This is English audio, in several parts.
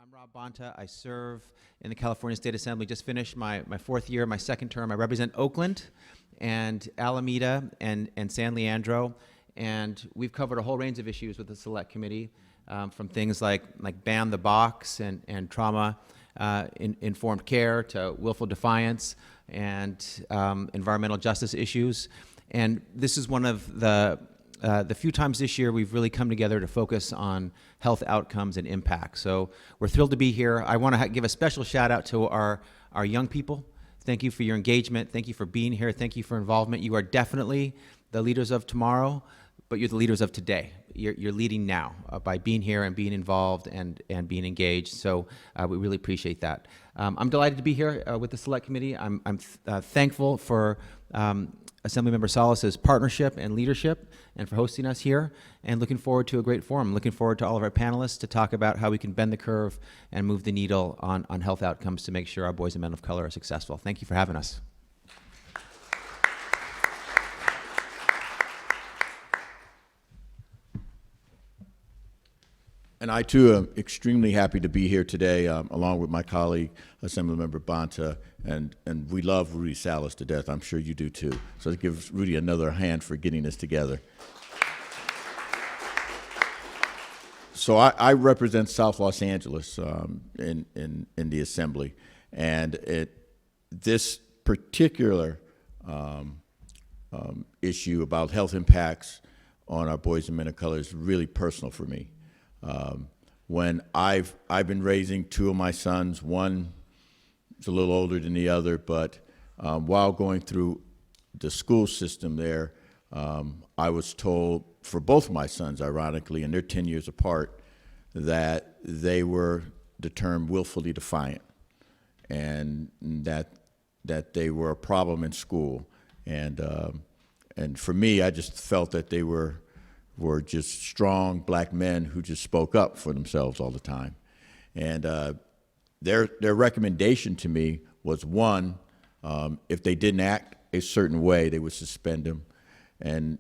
I'm Rob Bonta. I serve in the California State Assembly. Just finished my fourth year, my second term. I represent Oakland and Alameda and San Leandro. And we've covered a whole range of issues with the Select Committee, from things like ban the box and trauma informed care to willful defiance and environmental justice issues. And this is one of the few times this year we've really come together to focus on health outcomes and impact. So we're thrilled to be here. I want to give a special shout out to our young people. Thank you for your engagement. Thank you for being here. Thank you for involvement. You are definitely the leaders of tomorrow, but you're the leaders of today. You're leading now by being here and being involved and being engaged. So we really appreciate that. I'm delighted to be here with the Select Committee. I'm thankful for Assemblymember Salas's partnership and leadership and for hosting us here, and looking forward to a great forum. Looking forward to all of our panelists to talk about how we can bend the curve and move the needle on health outcomes to make sure our boys and men of color are successful. Thank you for having us. And I, too, am extremely happy to be here today, along with my colleague, Assemblymember Bonta, and we love Rudy Salas to death. I'm sure you do, too. So let's give Rudy another hand for getting this together. So I represent South Los Angeles in the Assembly, and this particular issue about health impacts on our boys and men of color is really personal for me. When I've been raising two of my sons, one is a little older than the other, but while going through the school system there, I was told for both of my sons, ironically, and they're 10 years apart, that they were the term willfully defiant, and that they were a problem in school. And for me, I just felt that they were just strong black men who just spoke up for themselves all the time. And their recommendation to me was, one, if they didn't act a certain way, they would suspend them. And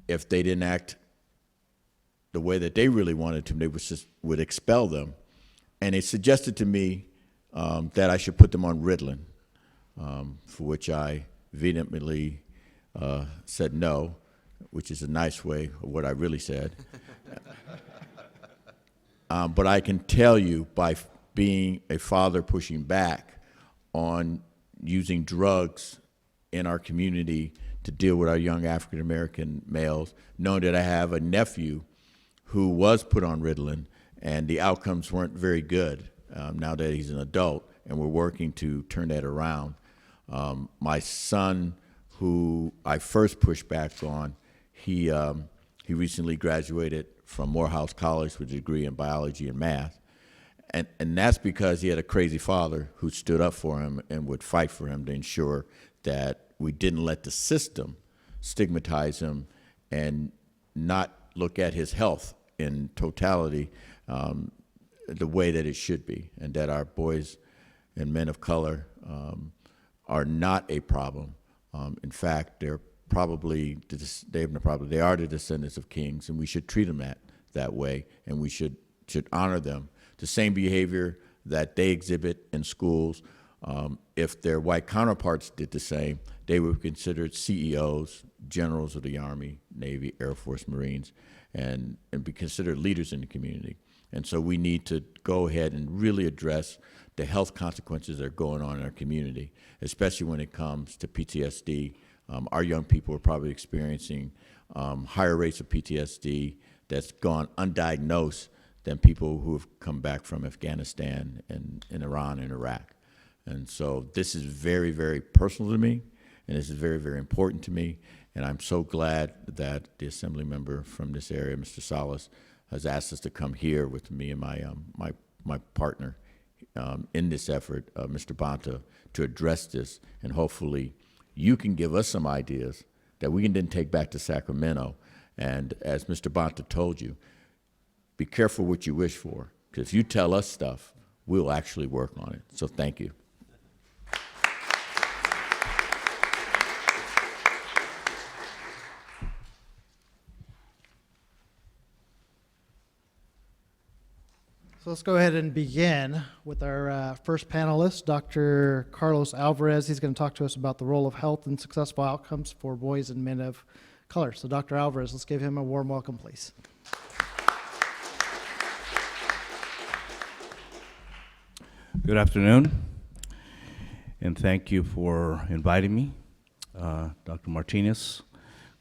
if they didn't act the way that they really wanted to, they would expel them. And they suggested to me that I should put them on Ritalin, for which I vehemently said no, which is a nice way of what I really said. But I can tell you, by being a father pushing back on using drugs in our community to deal with our young African-American males, knowing that I have a nephew who was put on Ritalin, and the outcomes weren't very good now that he's an adult, and we're working to turn that around. My son, who I first pushed back on, he recently graduated from Morehouse College with a degree in biology and math. And that's because he had a crazy father who stood up for him and would fight for him to ensure that we didn't let the system stigmatize him and not look at his health in totality the way that it should be, and that our boys and men of color are not a problem. In fact, they are the descendants of kings, and we should treat them that way, and we should honor them. The same behavior that they exhibit in schools, if their white counterparts did the same, they would be considered CEOs, generals of the Army, Navy, Air Force, Marines, and be considered leaders in the community. And so we need to go ahead and really address the health consequences that are going on in our community, especially when it comes to PTSD. Our young people are probably experiencing higher rates of PTSD that's gone undiagnosed than people who have come back from Afghanistan and Iran and Iraq. And so this is very, very personal to me, and this is very, very important to me. And I'm so glad that the Assembly member from this area, Mr. Salas, has asked us to come here with me and my partner in this effort, Mr. Bonta, to address this. And hopefully you can give us some ideas that we can then take back to Sacramento. And as Mr. Bonta told you, be careful what you wish for, because if you tell us stuff, we'll actually work on it. So thank you. So let's go ahead and begin with our first panelist, Dr. Carlos Alvarez. He's going to talk to us about the role of health and successful outcomes for boys and men of color. So Dr. Alvarez, let's give him a warm welcome, please. Good afternoon, and thank you for inviting me. Dr. Martinez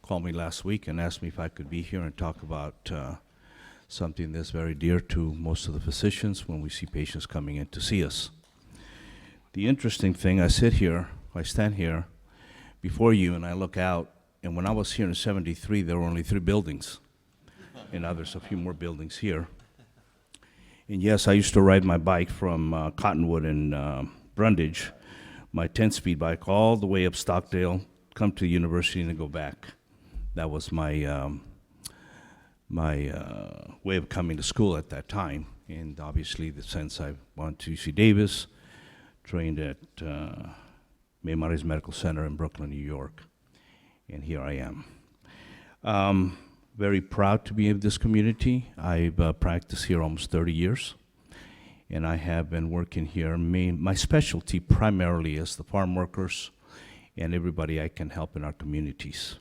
called me last week and asked me if I could be here and talk about something that's very dear to most of the physicians when we see patients coming in to see us. The interesting thing, I stand here before you and I look out, and when I was here in '73, there were only 3 buildings, and now there's a few more buildings here. And yes, I used to ride my bike from Cottonwood and Brundage, my 10-speed bike, all the way up Stockdale, come to the university and then go back. That was my way of coming to school at that time. And obviously, since I went to UC Davis, trained at Maimonides Medical Center in Brooklyn, New York, and here I am. Very proud to be in this community. I've practiced here almost 30 years, and I have been working here. My specialty primarily is the farm workers and everybody I can help in our communities.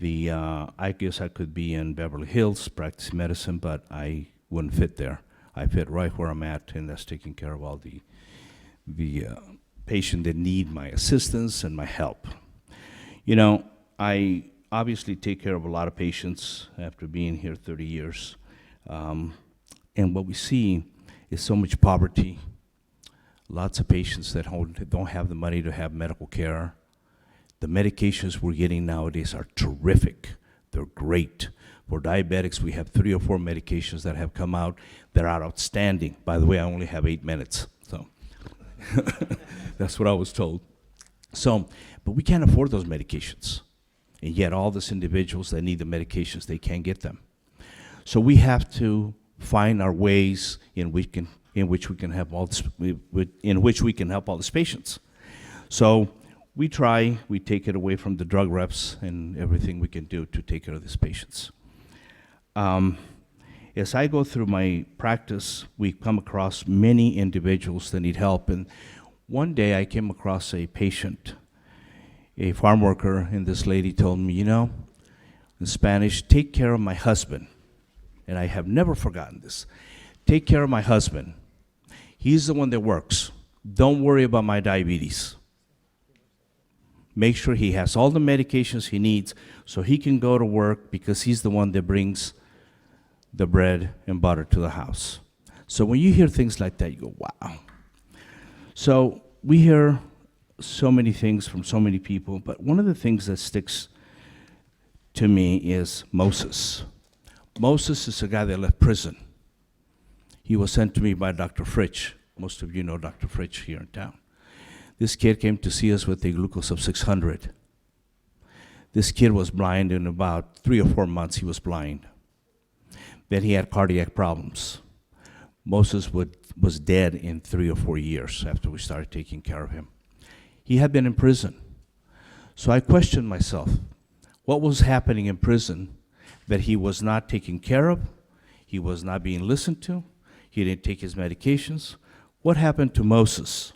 I guess I could be in Beverly Hills practicing medicine, but I wouldn't fit there. I fit right where I'm at, and that's taking care of all the patients that need my assistance and my help. You know, I obviously take care of a lot of patients after being here 30 years. And what we see is so much poverty, lots of patients that don't have the money to have medical care. The medications we're getting nowadays are terrific. They're great. For diabetics, we have 3 or 4 medications that have come out that are outstanding. By the way, I only have 8 minutes, so that's what I was told. But we can't afford those medications. And yet all these individuals that need the medications, they can't get them. So we have to find our ways in which we can help all these patients. So we take it away from the drug reps and everything we can do to take care of these patients. As I go through my practice, we come across many individuals that need help. And one day I came across a patient, a farm worker, and this lady told me, in Spanish, take care of my husband. And I have never forgotten this. Take care of my husband. He's the one that works. Don't worry about my diabetes. Make sure he has all the medications he needs so he can go to work, because he's the one that brings the bread and butter to the house. So when you hear things like that, you go, wow. So we hear so many things from so many people, but one of the things that sticks to me is Moses. Moses is a guy that left prison. He was sent to me by Dr. Fritsch. Most of you know Dr. Fritsch here in town. This kid came to see us with a glucose of 600. This kid was blind. In about 3 or 4 months, he was blind. Then he had cardiac problems. Moses was dead in 3 or 4 years after we started taking care of him. He had been in prison. So I questioned myself, what was happening in prison that he was not taken care of? He was not being listened to. He didn't take his medications. What happened to Moses?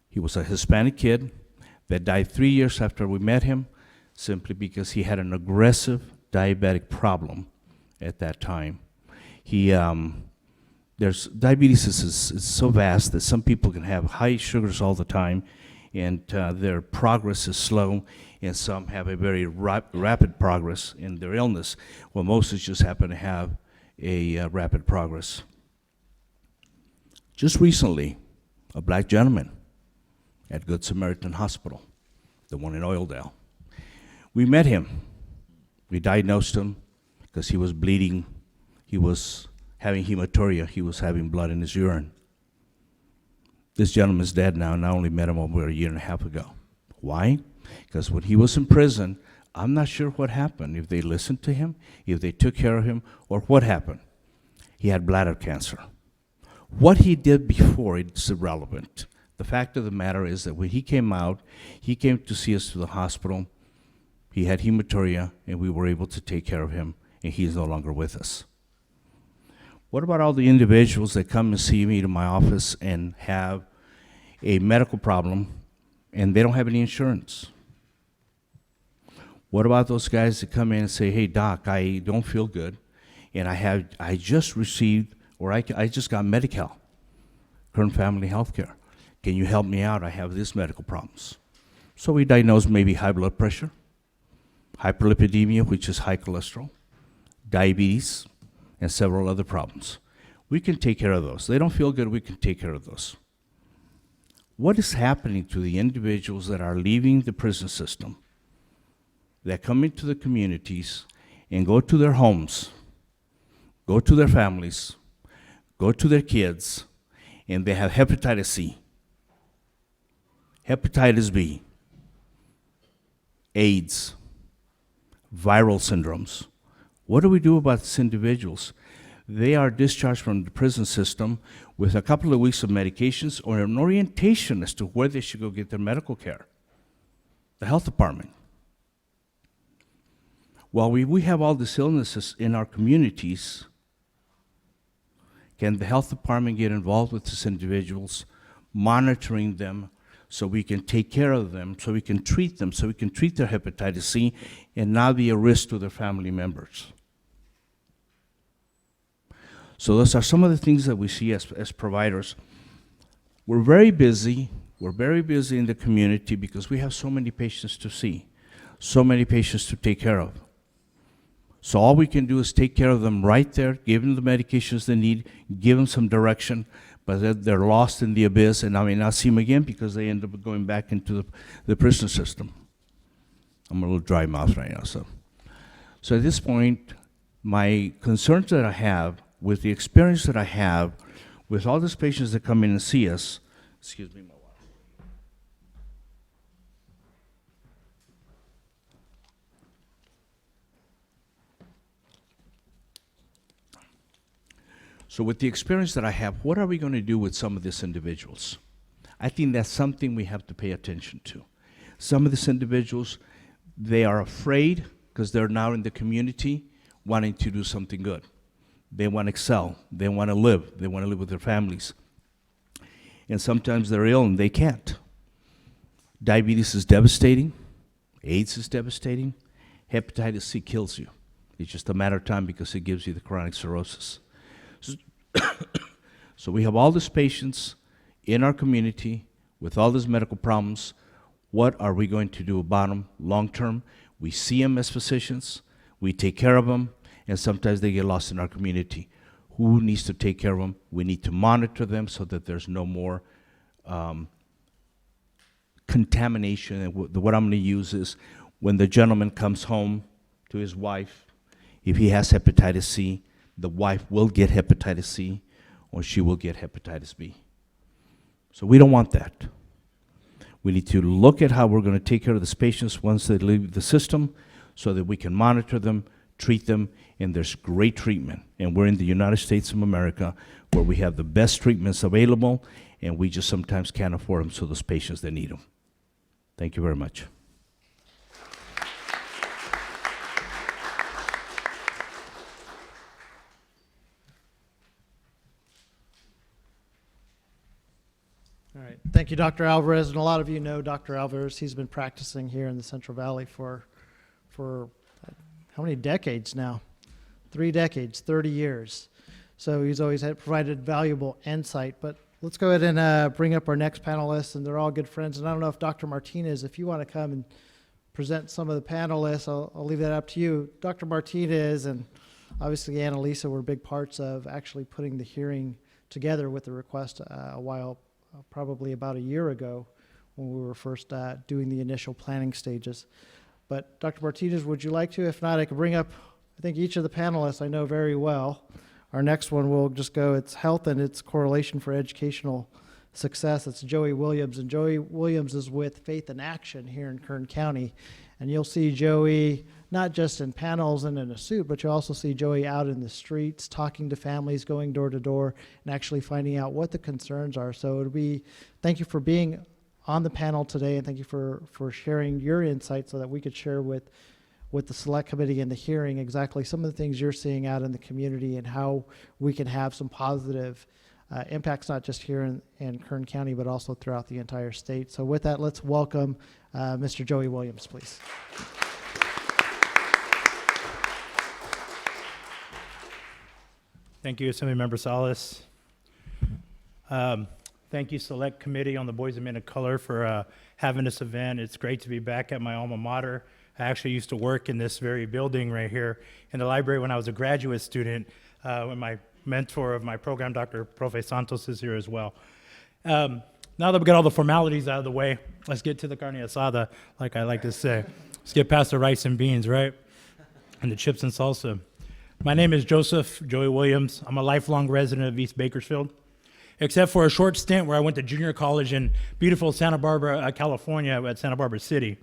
He was a Hispanic kid that died 3 years after we met him, simply because he had an aggressive diabetic problem at that time. Diabetes is so vast that some people can have high sugars all the time, and their progress is slow, and some have a very rapid progress in their illness. Well, Moses just happened to have a rapid progress. Just recently, a black gentleman at Good Samaritan Hospital, the one in Oildale. We met him. We diagnosed him because he was bleeding. He was having hematuria. He was having blood in his urine. This gentleman's dead now, and I only met him over a year and a half ago. Why? Because when he was in prison, I'm not sure what happened, if they listened to him, if they took care of him, or what happened. He had bladder cancer. What he did before, it's irrelevant. The fact of the matter is that when he came out, he came to see us to the hospital. He had hematuria, and we were able to take care of him, and he is no longer with us. What about all the individuals that come and see me to my office and have a medical problem and they don't have any insurance? What about those guys that come in and say, hey, doc, I don't feel good, and I just received, or I just got Medi-Cal, Kern Family Healthcare. Can you help me out? I have these medical problems. So we diagnose maybe high blood pressure, hyperlipidemia, which is high cholesterol, diabetes, and several other problems. We can take care of those. They don't feel good, we can take care of those. What is happening to the individuals that are leaving the prison system, that come into the communities and go to their homes, go to their families, go to their kids, and they have hepatitis C, hepatitis B, AIDS, viral syndromes? What do we do about these individuals? They are discharged from the prison system with a couple of weeks of medications or an orientation as to where they should go get their medical care. The health department. While we have all these illnesses in our communities, can the health department get involved with these individuals, monitoring them so we can take care of them, so we can treat them, so we can treat their hepatitis C and not be a risk to their family members? So those are some of the things that we see as providers. We're very busy. We're very busy in the community because we have so many patients to see, so many patients to take care of. So all we can do is take care of them right there, give them the medications they need, give them some direction, but they're lost in the abyss, and I may not see them again because they end up going back into the prison system. I'm a little dry mouth right now, so at this point, my concerns that I have with the experience that I have with all these patients that come in and see us, excuse me, my water. So with the experience that I have, what are we going to do with some of these individuals? I think that's something we have to pay attention to. Some of these individuals, they are afraid because they're now in the community wanting to do something good. They want to excel. They want to live. They want to live with their families. And sometimes they're ill and they can't. Diabetes is devastating. AIDS is devastating. Hepatitis C kills you. It's just a matter of time because it gives you the chronic cirrhosis. So we have all these patients in our community with all these medical problems. What are we going to do about them long term? We see them as physicians. We take care of them. And sometimes they get lost in our community. Who needs to take care of them? We need to monitor them so that there's no more contamination. And what I'm going to use is when the gentleman comes home to his wife, if he has hepatitis C, the wife will get hepatitis C or she will get hepatitis B. So we don't want that. We need to look at how we're going to take care of these patients once they leave the system so that we can monitor them, treat them, and there's great treatment. And we're in the United States of America where we have the best treatments available, and we just sometimes can't afford them, so those patients that need them. Thank you very much. All right. Thank you, Dr. Alvarez. And a lot of you know Dr. Alvarez. He's been practicing here in the Central Valley for how many decades now? 3 decades, 30 years. So he's always provided valuable insight. But let's go ahead and bring up our next panelists, and they're all good friends. And I don't know if Dr. Martinez, if you want to come and present some of the panelists, I'll leave that up to you. Dr. Martinez and obviously Annalisa were big parts of actually putting the hearing together with the request a while, probably about a year ago when we were first doing the initial planning stages. But Dr. Martinez, would you like to? If not, I could bring up, I think, each of the panelists I know very well. Our next one will just go, it's health and its correlation for educational success. It's Joey Williams, and Joey Williams is with Faith in Action here in Kern County. And you'll see Joey not just in panels and in a suit, but you'll also see Joey out in the streets, talking to families, going door to door, and actually finding out what the concerns are. So it'll be, thank you for being on the panel today, and thank you for sharing your insights so that we could share with with the select committee and the hearing exactly some of the things you're seeing out in the community and how we can have some positive impacts, not just here in Kern County, but also throughout the entire state. So with that, let's welcome Mr. Joey Williams, please. Thank you, Assemblymember Salas. Thank you, Select Committee on the Boys and Men of Color, for having this event. It's great to be back at my alma mater. I actually used to work in this very building right here in the library when I was a graduate student, when my mentor of my program, Dr. Profe Santos, is here as well. Now that we got all the formalities out of the way, let's get to the carne asada, like I like to say. Let's get past the rice and beans, right? And the chips and salsa. My name is Joseph Joey Williams. I'm a lifelong resident of East Bakersfield, except for a short stint where I went to junior college in beautiful Santa Barbara, California, at Santa Barbara City.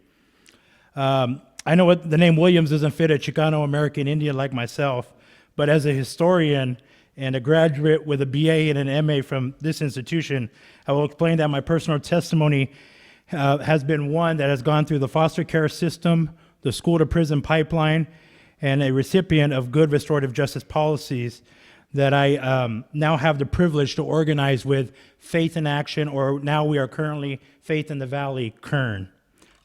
I know the name Williams doesn't fit a Chicano American Indian like myself, but as a historian and a graduate with a BA and an MA from this institution, I will explain that my personal testimony has been one that has gone through the foster care system, the school to prison pipeline, and a recipient of good restorative justice policies that I now have the privilege to organize with Faith in Action, or now we are currently Faith in the Valley, Kern,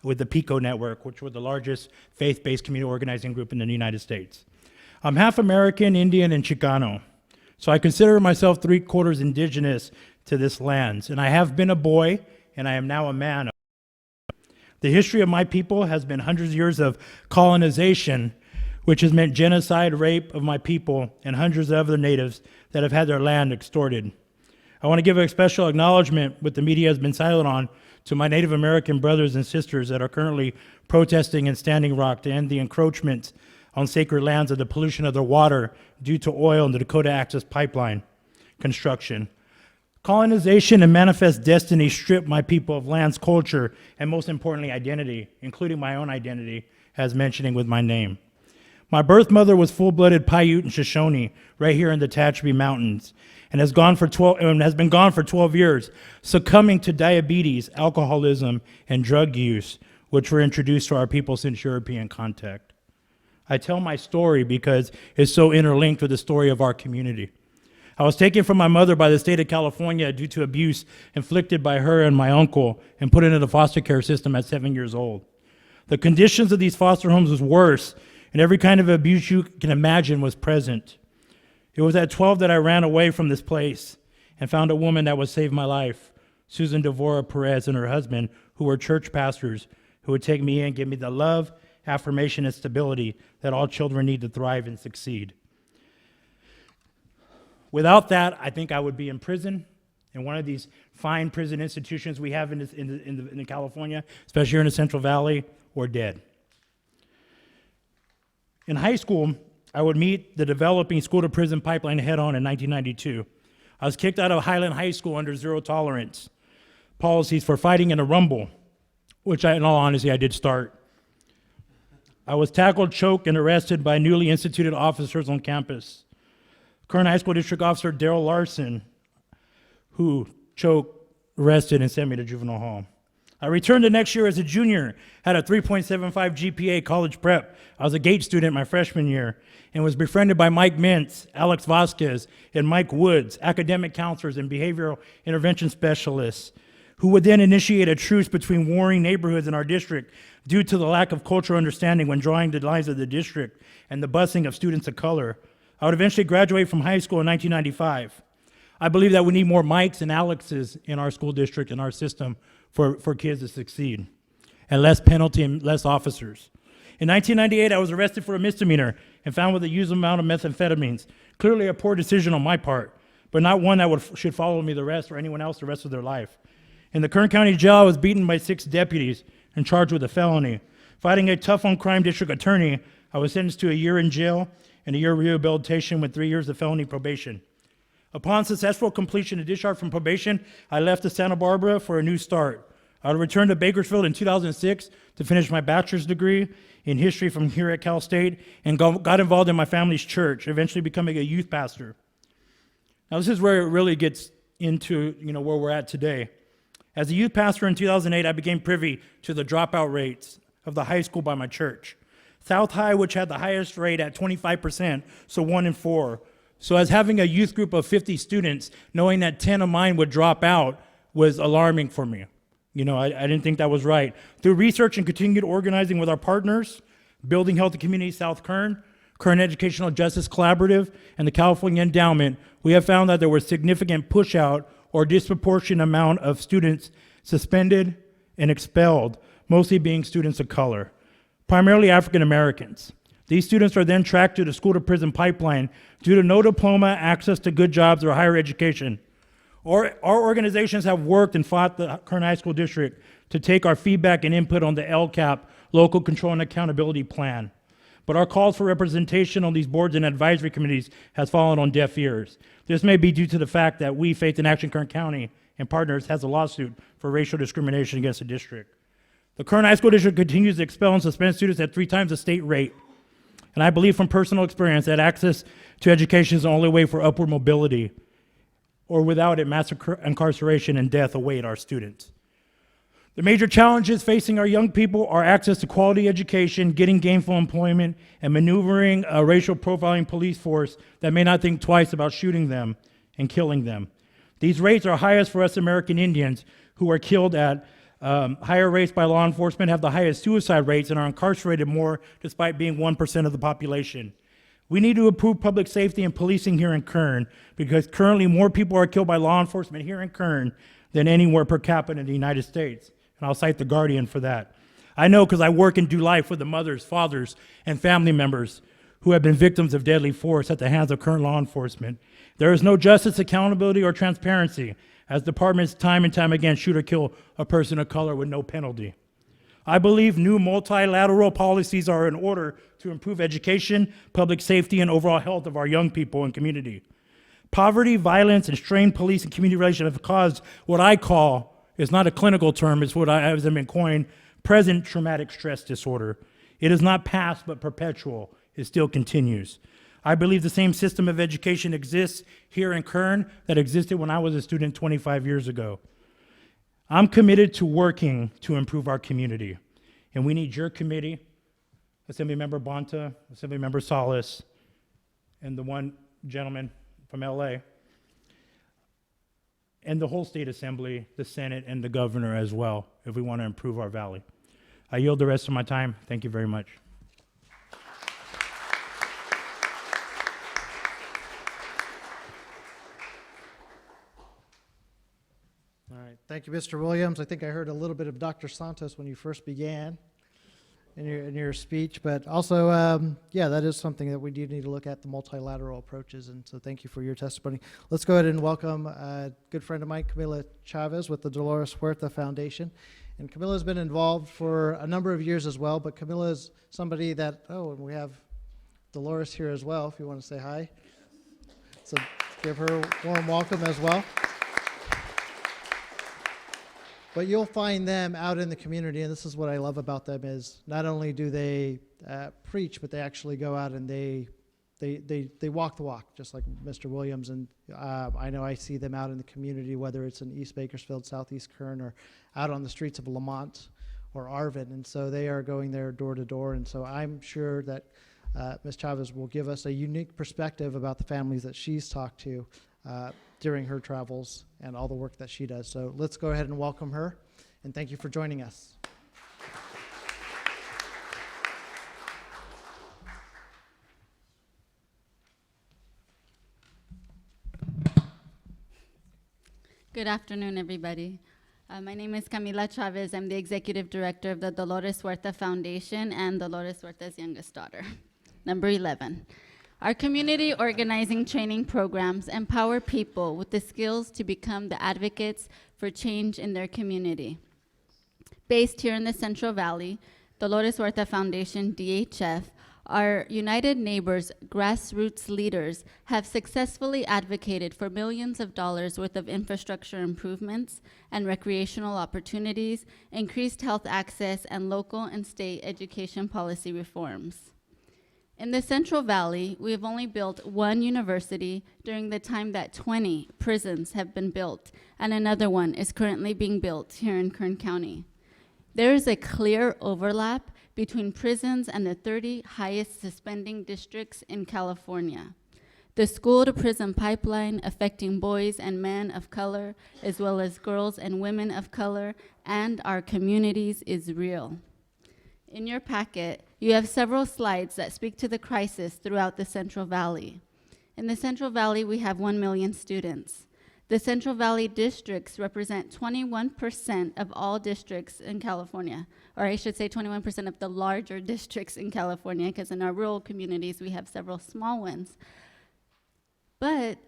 with the PICO Network, which was the largest faith-based community organizing group in the United States. I'm half American, Indian, and Chicano, so I consider myself 3/4 indigenous to this land, and I have been a boy, and I am now a man. The history of my people has been hundreds of years of colonization, which has meant genocide, rape of my people, and hundreds of other natives that have had their land extorted. I want to give a special acknowledgement, what the media has been silent on, to my Native American brothers and sisters that are currently protesting in Standing Rock to end the encroachment on sacred lands of the pollution of their water due to oil and the Dakota Access Pipeline construction. Colonization and manifest destiny stripped my people of lands, culture, and most importantly, identity, including my own identity, as mentioning with my name. My birth mother was full-blooded Paiute and Shoshone right here in the Tehachapi Mountains, and has been gone for 12 years, succumbing to diabetes, alcoholism, and drug use, which were introduced to our people since European contact. I tell my story because it's so interlinked with the story of our community. I was taken from my mother by the state of California due to abuse inflicted by her and my uncle and put into the foster care system at 7 years old. The conditions of these foster homes was worse, and every kind of abuse you can imagine was present. It was at 12 that I ran away from this place and found a woman that would save my life, Susan Devora Perez and her husband, who were church pastors, who would take me in and give me the love, affirmation, and stability that all children need to thrive and succeed. Without that, I think I would be in prison, in one of these fine prison institutions we have in California, especially here in the Central Valley, or dead. In high school, I would meet the developing school-to-prison pipeline head-on in 1992. I was kicked out of Highland High School under zero tolerance policies for fighting in a rumble, which in all honesty, I did start. I was tackled, choked, and arrested by newly instituted officers on campus. Current High School District Officer Daryl Larson, who choked, arrested, and sent me to juvenile hall. I returned the next year as a junior, had a 3.75 GPA college prep. I was a GATE student my freshman year and was befriended by Mike Mintz, Alex Vasquez, and Mike Woods, academic counselors and behavioral intervention specialists, who would then initiate a truce between warring neighborhoods in our district due to the lack of cultural understanding when drawing the lines of the district and the busing of students of color. I would eventually graduate from high school in 1995. I believe that we need more Mikes and Alexes in our school district and our system for kids to succeed, and less penalty and less officers. In 1998, I was arrested for a misdemeanor and found with a used amount of methamphetamines. Clearly a poor decision on my part, but not one that should follow me the rest or anyone else the rest of their life. In the Kern County Jail, I was beaten by 6 deputies and charged with a felony. Fighting a tough-on-crime district attorney, I was sentenced to a year in jail and a year of rehabilitation with 3 years of felony probation. Upon successful completion of discharge from probation, I left to Santa Barbara for a new start. I would return to Bakersfield in 2006 to finish my bachelor's degree in history from here at Cal State and got involved in my family's church, eventually becoming a youth pastor. Now this is where it really gets into where we're at today. As a youth pastor in 2008, I became privy to the dropout rates of the high school by my church. South High, which had the highest rate at 25%, so 1 in 4. So as having a youth group of 50 students, knowing that 10 of mine would drop out was alarming for me. You know, I didn't think that was right. Through research and continued organizing with our partners, Building Healthy Community South Kern, Kern Educational Justice Collaborative, and the California Endowment, we have found that there was significant push-out or disproportionate amount of students suspended and expelled, mostly being students of color, primarily African Americans. These students are then tracked to the school-to-prison pipeline due to no diploma, access to good jobs, or higher education. Our organizations have worked and fought the Kern High School District to take our feedback and input on the LCAP, Local Control and Accountability Plan. But our calls for representation on these boards and advisory committees has fallen on deaf ears. This may be due to the fact that we, Faith in Action Kern County and partners, has a lawsuit for racial discrimination against the district. The Kern High School District continues to expel and suspend students at 3 times the state rate. And I believe from personal experience that access to education is the only way for upward mobility, or without it, mass incarceration and death await our students. The major challenges facing our young people are access to quality education, getting gainful employment, and maneuvering a racial profiling police force that may not think twice about shooting them and killing them. These rates are highest for us American Indians, who are killed at higher rates by law enforcement, have the highest suicide rates, and are incarcerated more despite being 1% of the population. We need to improve public safety and policing here in Kern, because currently more people are killed by law enforcement here in Kern than anywhere per capita in the United States. And I'll cite The Guardian for that. I know because I work and do life with the mothers, fathers, and family members who have been victims of deadly force at the hands of current law enforcement. There is no justice, accountability, or transparency, as departments time and time again shoot or kill a person of color with no penalty. I believe new multilateral policies are in order to improve education, public safety, and overall health of our young people and community. Poverty, violence, and strained police and community relations have caused what I call, it's not a clinical term, it's what has been coined, present traumatic stress disorder. It is not past but perpetual. It still continues. I believe the same system of education exists here in Kern that existed when I was a student 25 years ago. I'm committed to working to improve our community, and we need your committee, Assemblymember Bonta, Assemblymember Salas, and the one gentleman from LA, and the whole state assembly, the Senate, and the governor as well, if we want to improve our valley. I yield the rest of my time. Thank you very much. All right, thank you, Mr. Williams. I think I heard a little bit of Dr. Santos when you first began in your speech, but also, yeah, that is something that we do need to look at, the multilateral approaches, and so thank you for your testimony. Let's go ahead and welcome a good friend of mine, Camila Chavez with the Dolores Huerta Foundation. And Camila's been involved for a number of years as well, but Camila is somebody that, oh, and we have Dolores here as well, if you want to say hi. So give her a warm welcome as well. But you'll find them out in the community, and this is what I love about them, is not only do they preach, but they actually go out and they walk the walk, just like Mr. Williams. And I know I see them out in the community, whether it's in East Bakersfield, Southeast Kern, or out on the streets of Lamont or Arvin. And so they are going there door to door. And so I'm sure that Ms. Chavez will give us a unique perspective about the families that she's talked to during her travels and all the work that she does. So let's go ahead and welcome her, and thank you for joining us. Good afternoon, everybody. My name is Camila Chavez. I'm the executive director of the Dolores Huerta Foundation and Dolores Huerta's youngest daughter. Number 11. Our community organizing training programs empower people with the skills to become the advocates for change in their community. Based here in the Central Valley, Dolores Huerta Foundation, DHF, our United Neighbors grassroots leaders have successfully advocated for millions of dollars worth of infrastructure improvements and recreational opportunities, increased health access, and local and state education policy reforms. In the Central Valley, we have only built one university during the time that 20 prisons have been built, and another one is currently being built here in Kern County. There is a clear overlap between prisons and the 30 highest suspending districts in California. The school-to-prison pipeline affecting boys and men of color, as well as girls and women of color, and our communities is real. In your packet, you have several slides that speak to the crisis throughout the Central Valley. In the Central Valley, we have 1 million students. The Central Valley districts represent 21% of all districts in California, or I should say 21% of the larger districts in California, because in our rural communities, we have several small ones. But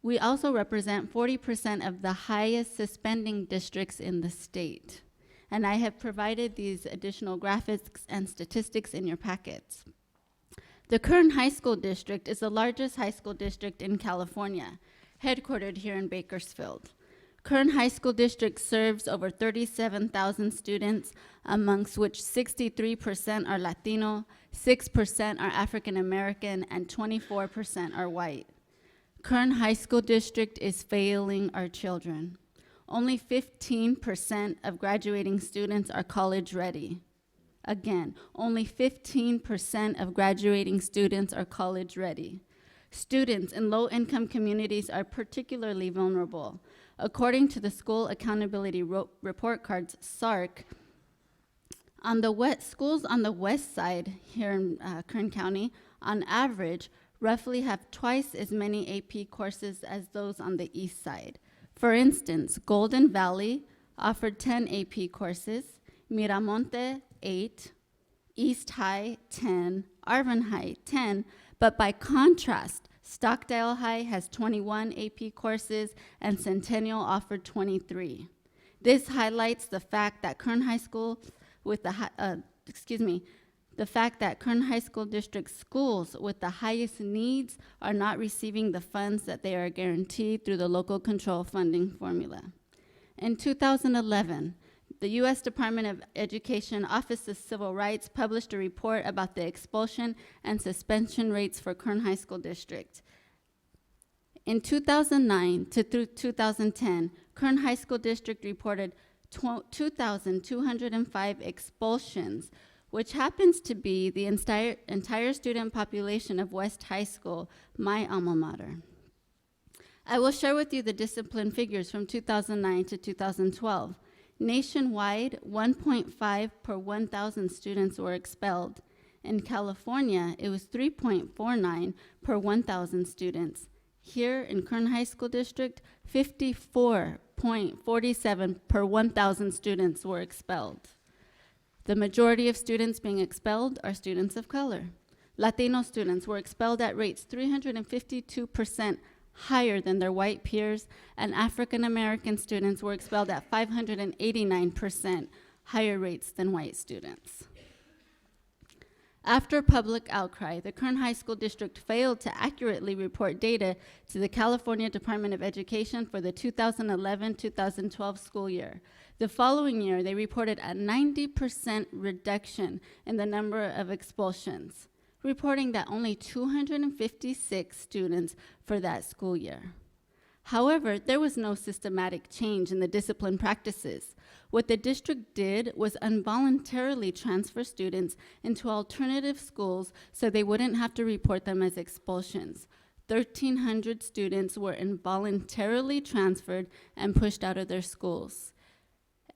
we also represent 40% of the highest suspending districts in the state. And I have provided these additional graphics and statistics in your packets. The Kern High School District is the largest high school district in California, headquartered here in Bakersfield. Kern High School District serves over 37,000 students, amongst which 63% are Latino, 6% are African American, and 24% are white. Kern High School District is failing our children. Only 15% of graduating students are college ready. Again, only 15% of graduating students are college ready. Students in low-income communities are particularly vulnerable. According to the School Accountability Report Cards, SARC, schools on the west side here in Kern County, on average, roughly have twice as many AP courses as those on the east side. For instance, Golden Valley offered 10 AP courses, Miramonte, 8, East High, 10, Arvin High, 10, but by contrast, Stockdale High has 21 AP courses and Centennial offered 23. This highlights the fact that Kern High School Kern High School District schools with the highest needs are not receiving the funds that they are guaranteed through the local control funding formula. In 2011, the U.S. Department of Education Office of Civil Rights published a report about the expulsion and suspension rates for Kern High School District. In 2009 to through 2010, Kern High School District reported 2,205 expulsions, which happens to be the entire student population of West High School, my alma mater. I will share with you the discipline figures from 2009 to 2012. Nationwide, 1.5 per 1,000 students were expelled. In California, it was 3.49 per 1,000 students. Here in Kern High School District, 54.47 per 1,000 students were expelled. The majority of students being expelled are students of color. Latino students were expelled at rates 352% higher than their white peers, and African American students were expelled at 589% higher rates than white students. After public outcry, the Kern High School District failed to accurately report data to the California Department of Education for the 2011-2012 school year. The following year, they reported a 90% reduction in the number of expulsions, reporting that only 256 students for that school year. However, there was no systematic change in the discipline practices. What the district did was involuntarily transfer students into alternative schools so they wouldn't have to report them as expulsions. 1,300 students were involuntarily transferred and pushed out of their schools.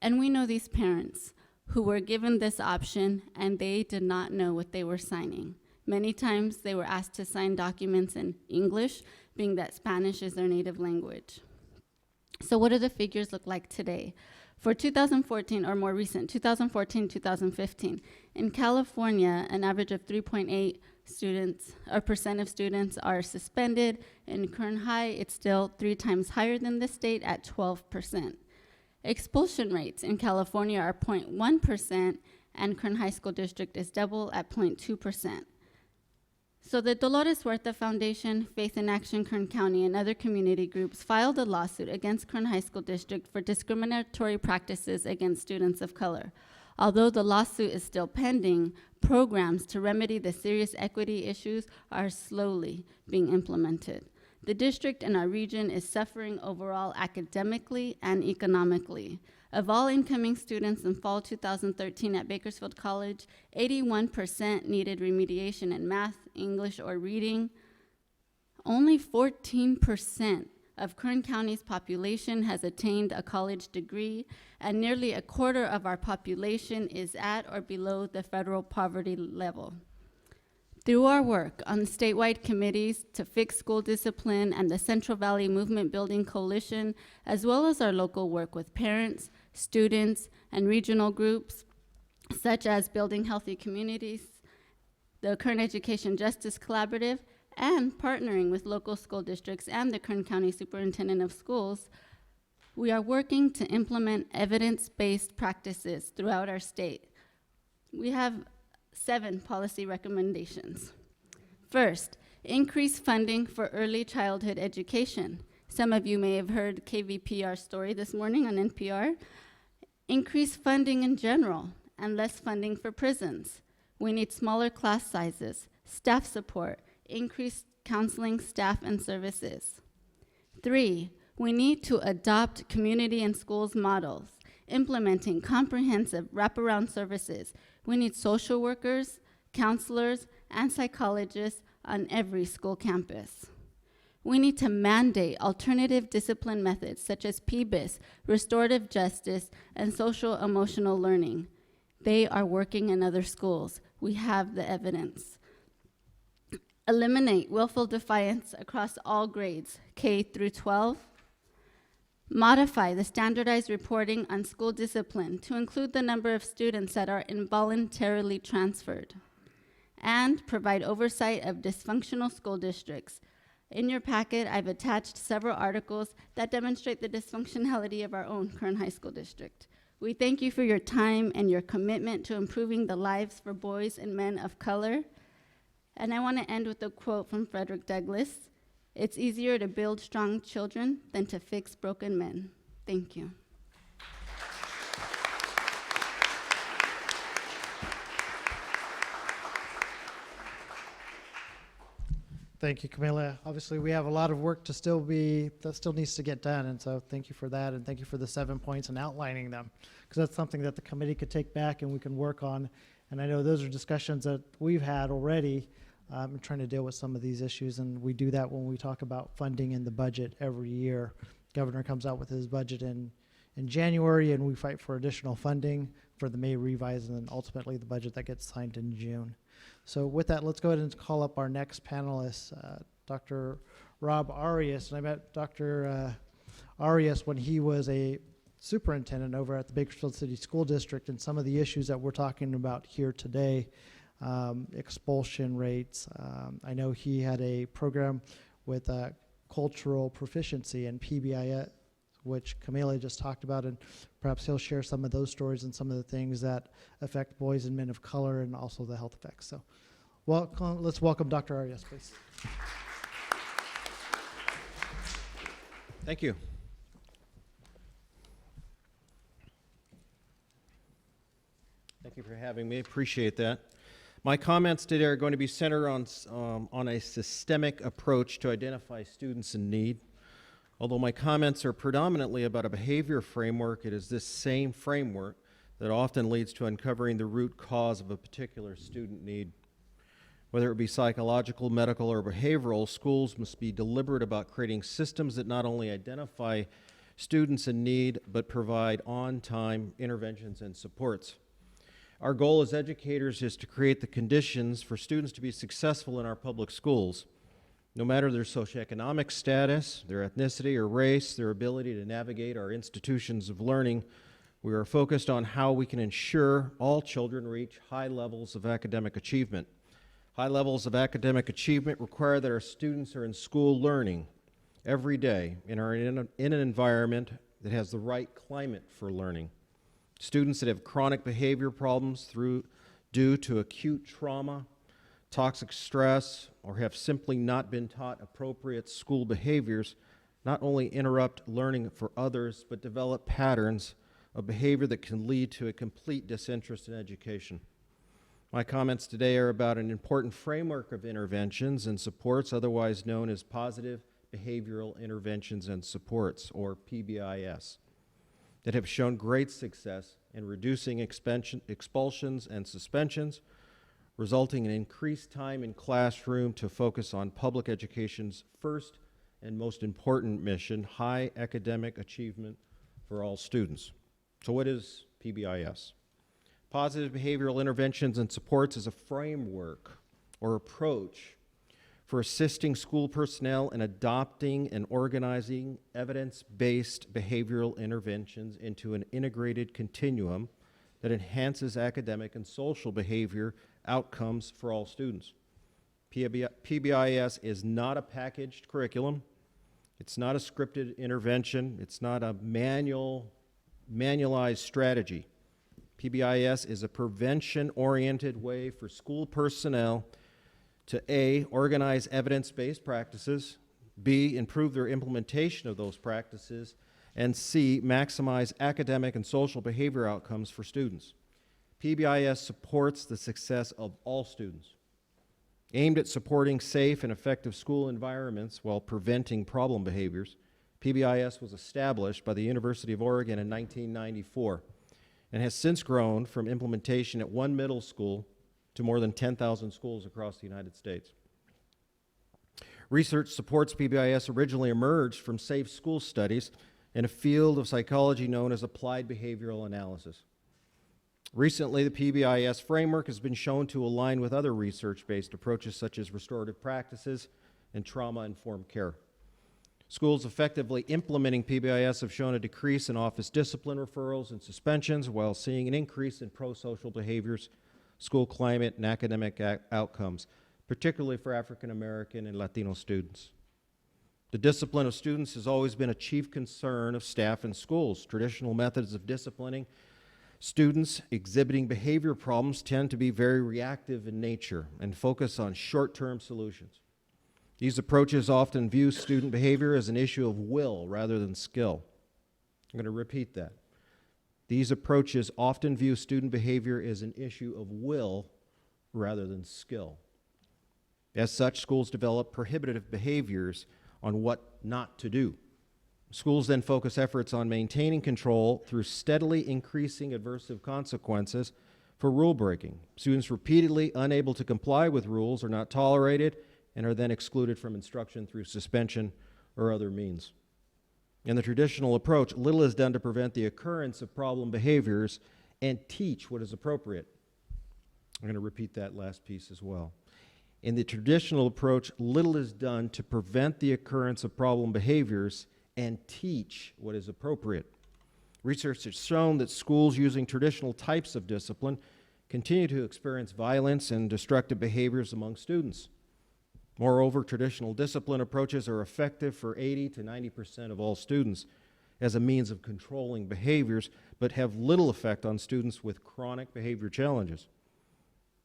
And we know these parents who were given this option and they did not know what they were signing. Many times they were asked to sign documents in English, being that Spanish is their native language. So what do the figures look like today? For 2014, or more recent, 2014-2015, in California, an average of 3.8 percent of students are suspended. In Kern High, it's still 3 times higher than the state at 12%. Expulsion rates in California are 0.1%, and Kern High School District is double at 0.2%. So the Dolores Huerta Foundation, Faith in Action Kern County, and other community groups filed a lawsuit against Kern High School District for discriminatory practices against students of color. Although the lawsuit is still pending, programs to remedy the serious equity issues are slowly being implemented. The district in our region is suffering overall academically and economically. Of all incoming students in fall 2013 at Bakersfield College, 81% needed remediation in math, English, or reading. Only 14% of Kern County's population has attained a college degree, and nearly a quarter of our population is at or below the federal poverty level. Through our work on statewide committees to fix school discipline and the Central Valley Movement Building Coalition, as well as our local work with parents, students, and regional groups, such as Building Healthy Communities, the Kern Education Justice Collaborative, and partnering with local school districts and the Kern County Superintendent of Schools, we are working to implement evidence-based practices throughout our state. We have 7 policy recommendations. First, increase funding for early childhood education. Some of you may have heard KVPR's story this morning on NPR. Increase funding in general and less funding for prisons. We need smaller class sizes, staff support, increased counseling staff and services. 3, we need to adopt community and schools models, implementing comprehensive wraparound services. We need social workers, counselors, and psychologists on every school campus. We need to mandate alternative discipline methods such as PBIS, restorative justice, and social emotional learning. They are working in other schools. We have the evidence. Eliminate willful defiance across all grades, K through 12. Modify the standardized reporting on school discipline to include the number of students that are involuntarily transferred. And provide oversight of dysfunctional school districts. In your packet, I've attached several articles that demonstrate the dysfunctionality of our own Kern High School District. We thank you for your time and your commitment to improving the lives for boys and men of color. And I want to end with a quote from Frederick Douglass. It's easier to build strong children than to fix broken men. Thank you. Thank you, Camila. Obviously, we have a lot of work that still needs to get done, and so thank you for that, and thank you for the 7 points and outlining them, because that's something that the committee could take back and we can work on. And I know those are discussions that we've had already, trying to deal with some of these issues, and we do that when we talk about funding in the budget every year. Governor comes out with his budget in January, and we fight for additional funding for the May revise, and then ultimately the budget that gets signed in June. So with that, let's go ahead and call up our next panelist, Dr. Rob Arias. And I met Dr. Arias when he was a superintendent over at the Bakersfield City School District, and some of the issues that we're talking about here today, expulsion rates. I know he had a program with cultural proficiency and PBIS, which Camila just talked about, and perhaps he'll share some of those stories and some of the things that affect boys and men of color and also the health effects. So let's welcome Dr. Arias, please. Thank you. Thank you for having me. Appreciate that. My comments today are going to be centered on a systemic approach to identify students in need. Although my comments are predominantly about a behavior framework, it is this same framework that often leads to uncovering the root cause of a particular student need. Whether it be psychological, medical, or behavioral, schools must be deliberate about creating systems that not only identify students in need, but provide on-time interventions and supports. Our goal as educators is to create the conditions for students to be successful in our public schools. No matter their socioeconomic status, their ethnicity or race, their ability to navigate our institutions of learning, we are focused on how we can ensure all children reach high levels of academic achievement. High levels of academic achievement require that our students are in school learning every day and are in an environment that has the right climate for learning. Students that have chronic behavior problems due to acute trauma, toxic stress, or have simply not been taught appropriate school behaviors not only interrupt learning for others, but develop patterns of behavior that can lead to a complete disinterest in education. My comments today are about an important framework of interventions and supports, otherwise known as Positive Behavioral Interventions and Supports, or PBIS. that have shown great success in reducing expulsions and suspensions, resulting in increased time in classroom to focus on public education's first and most important mission, high academic achievement for all students. So what is PBIS? Positive behavioral interventions and supports is a framework or approach for assisting school personnel in adopting and organizing evidence-based behavioral interventions into an integrated continuum that enhances academic and social behavior outcomes for all students. PBIS is not a packaged curriculum. It's not a scripted intervention. It's not a manualized strategy. PBIS is a prevention-oriented way for school personnel to A, organize evidence-based practices, B, improve their implementation of those practices, and C, maximize academic and social behavior outcomes for students. PBIS supports the success of all students, aimed at supporting safe and effective school environments while preventing problem behaviors. PBIS was established by the University of Oregon in 1994 and has since grown from implementation at one middle school to more than 10,000 schools across the United States. Research supports PBIS originally emerged from safe school studies in a field of psychology known as applied behavioral analysis. Recently, the PBIS framework has been shown to align with other research-based approaches such as restorative practices and trauma-informed care. Schools effectively implementing PBIS have shown a decrease in office discipline referrals and suspensions while seeing an increase in pro-social behaviors, school climate, and academic outcomes, particularly for African American and Latino students. The discipline of students has always been a chief concern of staff in schools. Traditional methods of disciplining students exhibiting behavior problems tend to be very reactive in nature and focus on short-term solutions. These approaches often view student behavior as an issue of will rather than skill. I'm going to repeat that. These approaches often view student behavior as an issue of will rather than skill. As such, schools develop prohibitive behaviors on what not to do. Schools then focus efforts on maintaining control through steadily increasing adversive consequences for rule breaking. Students repeatedly unable to comply with rules are not tolerated and are then excluded from instruction through suspension or other means. In the traditional approach, little is done to prevent the occurrence of problem behaviors and teach what is appropriate. I'm going to repeat that last piece as well. In the traditional approach, little is done to prevent the occurrence of problem behaviors and teach what is appropriate. Research has shown that schools using traditional types of discipline continue to experience violence and destructive behaviors among students. Moreover, traditional discipline approaches are effective for 80 to 90% of all students as a means of controlling behaviors, but have little effect on students with chronic behavior challenges.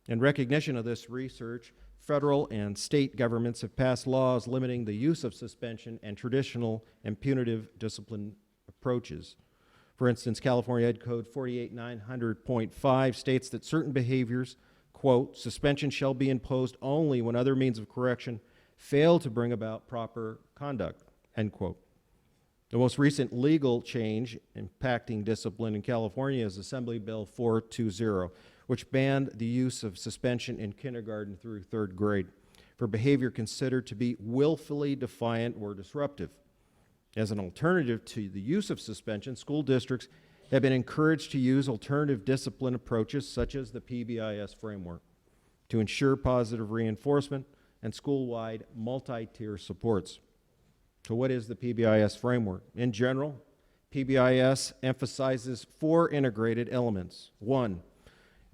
In recognition of this research, federal and state governments have passed laws limiting the use of suspension and traditional and punitive discipline approaches. For instance, California Ed Code 48900.5 states that certain behaviors, quote, suspension shall be imposed only when other means of correction fail to bring about proper conduct, end quote. The most recent legal change impacting discipline in California is Assembly Bill 420, which banned the use of suspension in kindergarten through third grade for behavior considered to be willfully defiant or disruptive. As an alternative to the use of suspension, school districts have been encouraged to use alternative discipline approaches such as the PBIS framework to ensure positive reinforcement and school-wide multi-tier supports. So what is the PBIS framework? In general, PBIS emphasizes 4 integrated elements. 1,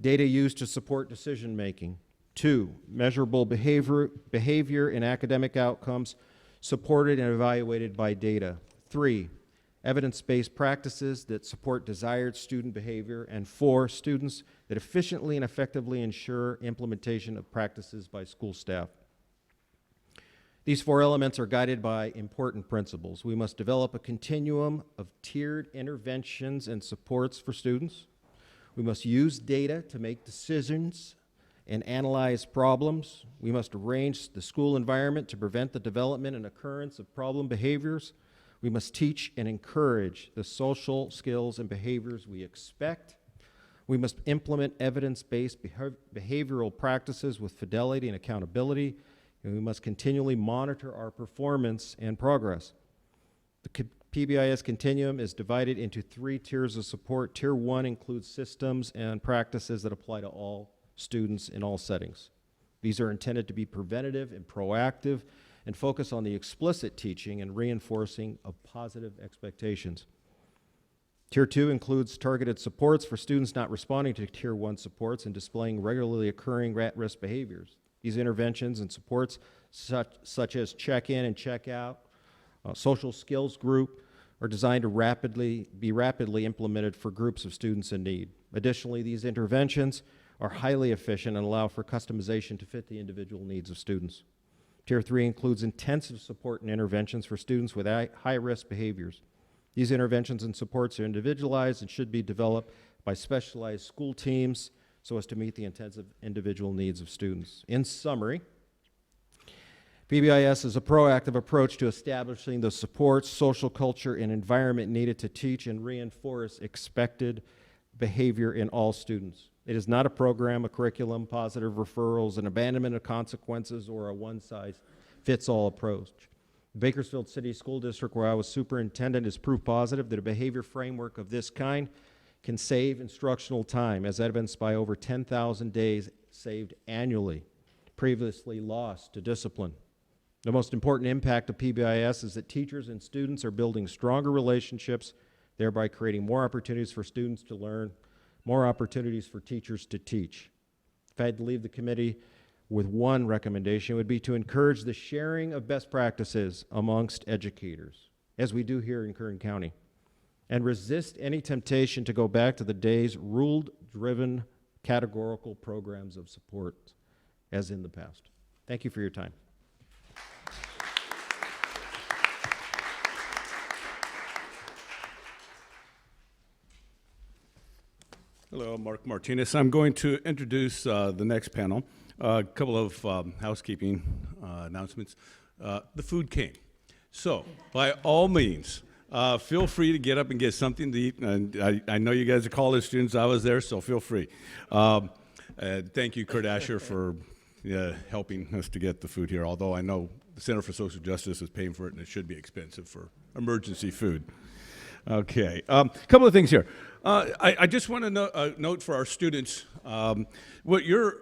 data used to support decision-making. 2, measurable behavior and academic outcomes supported and evaluated by data. 3, evidence-based practices that support desired student behavior. And 4, students that efficiently and effectively ensure implementation of practices by school staff. These 4 elements are guided by important principles. We must develop a continuum of tiered interventions and supports for students. We must use data to make decisions and analyze problems. We must arrange the school environment to prevent the development and occurrence of problem behaviors. We must teach and encourage the social skills and behaviors we expect. We must implement evidence-based behavioral practices with fidelity and accountability, and we must continually monitor our performance and progress. The PBIS continuum is divided into 3 tiers of support. Tier 1 includes systems and practices that apply to all students in all settings. These are intended to be preventative and proactive and focus on the explicit teaching and reinforcing of positive expectations. Tier 2 includes targeted supports for students not responding to Tier 1 supports and displaying regularly occurring at-risk behaviors. These interventions and supports, such as check-in and check-out, social skills group, are designed to be rapidly implemented for groups of students in need. Additionally, these interventions are highly efficient and allow for customization to fit the individual needs of students. Tier 3 includes intensive support and interventions for students with high-risk behaviors. These interventions and supports are individualized and should be developed by specialized school teams so as to meet the intensive individual needs of students. In summary, PBIS is a proactive approach to establishing the supports, social culture, and environment needed to teach and reinforce expected behavior in all students. It is not a program, a curriculum, positive referrals, an abandonment of consequences, or a one-size-fits-all approach. The Bakersfield City School District, where I was superintendent, is proof positive that a behavior framework of this kind can save instructional time, as evidenced by over 10,000 days saved annually, previously lost to discipline. The most important impact of PBIS is that teachers and students are building stronger relationships, thereby creating more opportunities for students to learn, more opportunities for teachers to teach. If I had to leave the committee with one recommendation, it would be to encourage the sharing of best practices amongst educators, as we do here in Kern County, and resist any temptation to go back to the days rule-driven categorical programs of support as in the past. Thank you for your time. Hello, I'm Mark Martinez. I'm going to introduce the next panel. A couple of housekeeping announcements. The food came. So, by all means, feel free to get up and get something to eat. And I know you guys are college students. I was there, so feel free. Thank you, Kurt Asher, for helping us to get the food here, although I know the Center for Social Justice is paying for it, and it should be expensive for emergency food. Okay, a couple of things here. I just want to note for our students, what you're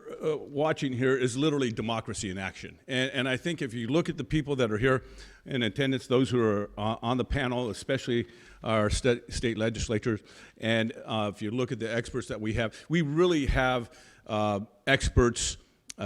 watching here is literally democracy in action. And I think if you look at the people that are here in attendance, those who are on the panel, especially our state legislators, and if you look at the experts that we really have experts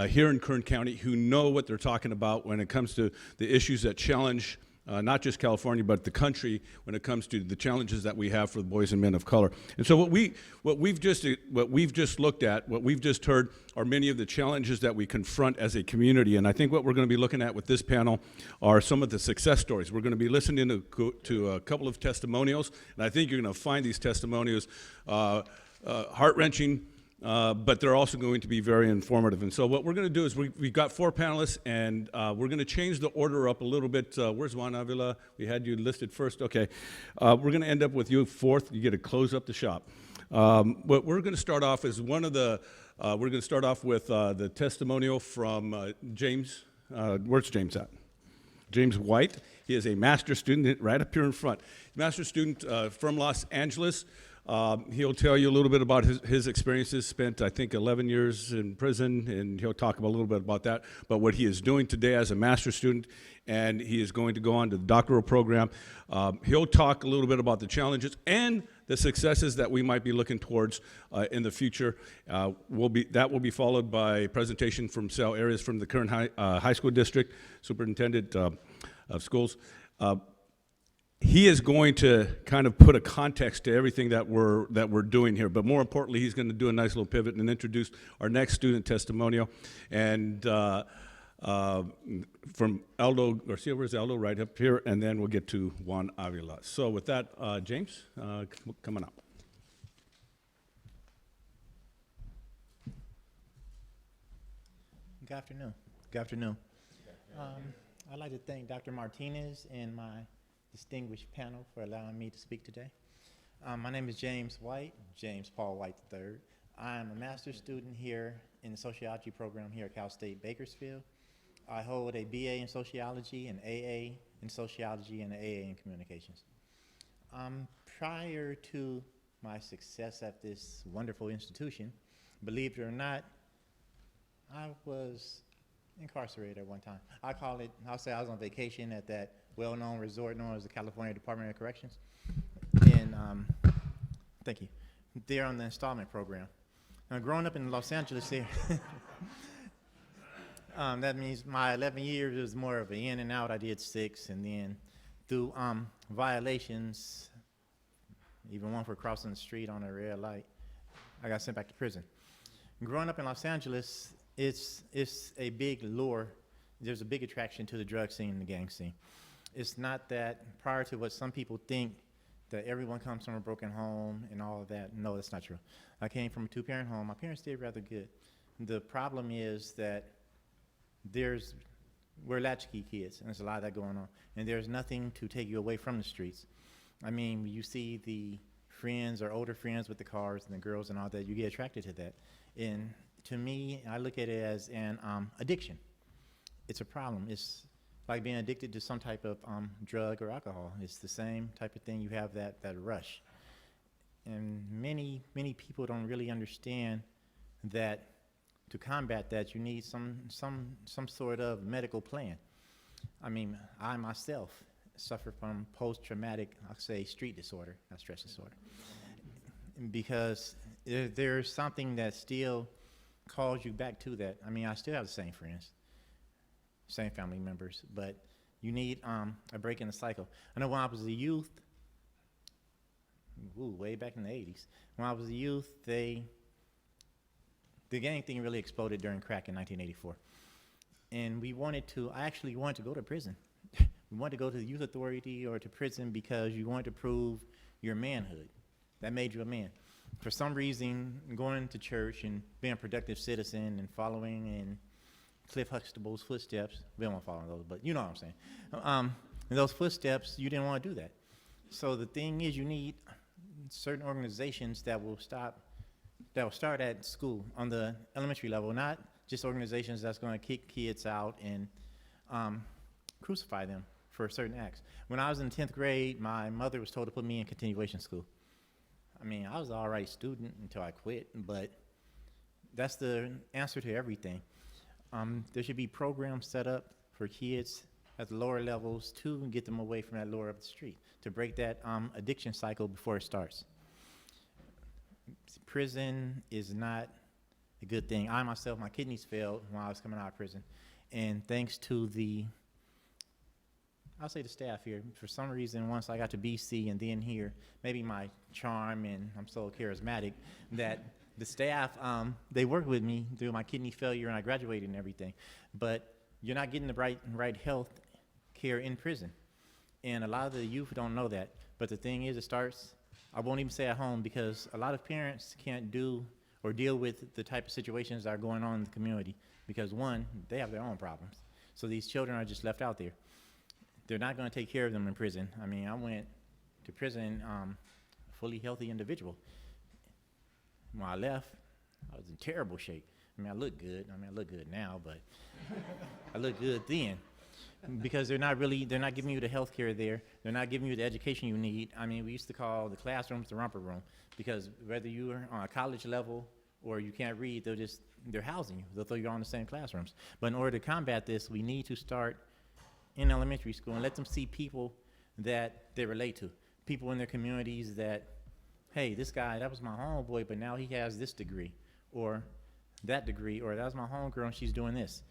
here in Kern County who know what they're talking about when it comes to the issues that challenge not just California, but the country when it comes to the challenges that we have for the boys and men of color. And so what we've just looked at, what we've just heard, are many of the challenges that we confront as a community. And I think what we're going to be looking at with this panel are some of the success stories. We're going to be listening to a couple of testimonials, and I think you're going to find these testimonials heart-wrenching, but they're also going to be very informative. And so what we're going to do is we've got 4 panelists, and we're going to change the order up a little bit. Where's Juan Avila? We had you listed first. Okay. We're going to end up with you fourth. You get to close up the shop. What we're going to start off is we're going to start off with the testimonial from James. Where's James at? James White. He is a master's student right up here in front. Master's student from Los Angeles. He'll tell you a little bit about his experiences, spent, I think, 11 years in prison, and he'll talk about a little bit about that, but what he is doing today as a master's student, and he is going to go on to the doctoral program. He'll talk a little bit about the challenges and the successes that we might be looking towards in the future. That will be followed by a presentation from Sal Arias from the Kern High School District, Superintendent of Schools. He is going to kind of put a context to everything that we're doing here, but more importantly, he's going to do a nice little pivot and introduce our next student testimonial. And from Aldo Garcia, where's Aldo? Right up here, and then we'll get to Juan Avila. So with that, James, come on up. Good afternoon. Good afternoon. I'd like to thank Dr. Martinez and my distinguished panel for allowing me to speak today. My name is James White, James Paul White III. I'm a master's student here in the sociology program here at Cal State Bakersfield. I hold a BA in sociology, an AA in sociology, and an AA in communications. Prior to my success at this wonderful institution, believe it or not, I was incarcerated at one time. I'll say I was on vacation at that well-known resort known as the California Department of Corrections. And thank you. They're on the installment program. Now, growing up in Los Angeles here, that means my 11 years was more of an in and out. I did 6, and then through violations, even one for crossing the street on a red light, I got sent back to prison. Growing up in Los Angeles, it's a big lure. There's a big attraction to the drug scene and the gang scene. It's not that prior to what some people think that everyone comes from a broken home and all of that. No, that's not true. I came from a 2-parent home. My parents did rather good. The problem is that we're latchkey kids, and there's a lot of that going on. And there's nothing to take you away from the streets. I mean, you see the friends or older friends with the cars and the girls and all that, you get attracted to that. And to me, I look at it as an addiction. It's a problem. It's like being addicted to some type of drug or alcohol. It's the same type of thing. You have that rush. And many people don't really understand that to combat that, you need some sort of medical plan. I mean, I myself suffer from post-traumatic, I'll say, street disorder, not stress disorder. Because there's something that still calls you back to that. I mean, I still have the same friends, same family members, but you need a break in the cycle. I know when I was a youth, way back in the 80s, when I was a youth, the gang thing really exploded during crack in 1984. And I actually wanted to go to prison. We wanted to go to the youth authority or to prison because you wanted to prove your manhood. That made you a man. For some reason, going to church and being a productive citizen and following in Cliff Huxtable's footsteps, we don't want to follow those, but you know what I'm saying. In those footsteps, you didn't want to do that. So the thing is, you need certain organizations that will start at school on the elementary level, not just organizations that's going to kick kids out and crucify them for certain acts. When I was in 10th grade, my mother was told to put me in continuation school. I mean, I was an all right student until I quit, but that's the answer to everything. There should be programs set up for kids at the lower levels to get them away from that lower of the street, to break that addiction cycle before it starts. Prison is not a good thing. I myself, my kidneys failed when I was coming out of prison, and thanks to I'll say the staff here, for some reason, once I got to BC and then here, maybe my charm and I'm so charismatic, that the staff, they worked with me through my kidney failure and I graduated and everything. But you're not getting the right health care in prison. And a lot of the youth don't know that. But the thing is, it starts, I won't even say at home, because a lot of parents can't do or deal with the type of situations that are going on in the community. Because one, they have their own problems. So these children are just left out there. They're not going to take care of them in prison. I mean, I went to prison, a fully healthy individual. When I left, I was in terrible shape. I mean, I look good. I mean, I look good now, but I look good then. Because they're not giving you the health care there. They're not giving you the education you need. I mean, we used to call the classrooms the romper room, because whether you're on a college level or you can't read, they're housing you. They'll throw you all in the same classrooms. But in order to combat this, we need to start in elementary school and let them see people that they relate to. People in their communities that, hey, this guy, that was my homeboy, but now he has this degree, or that degree, or that was my homegirl and she's doing this.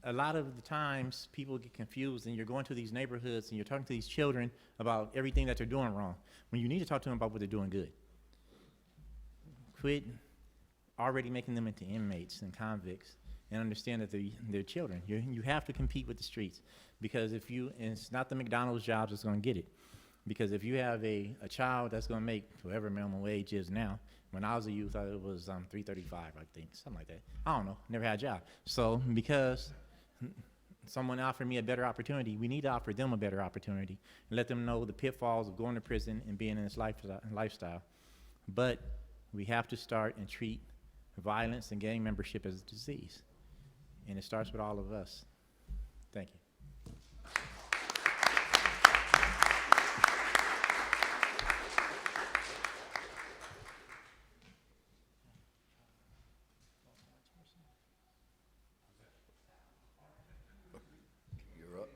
A lot of the times people get confused, and you're going to these neighborhoods and you're talking to these children about everything that they're doing wrong, when you need to talk to them about what they're doing good. Quit already making them into inmates and convicts, and understand that they're children. You have to compete with the streets, because and it's not the McDonald's jobs that's going to get it. Because if you have a child that's going to make whatever minimum wage is now, when I was a youth, it was $3.35, I think, something like that. I don't know, never had a job. So because someone offered me a better opportunity, we need to offer them a better opportunity and let them know the pitfalls of going to prison and being in this lifestyle. But we have to start and treat violence and gang membership as a disease. And it starts with all of us. Thank you. You're up.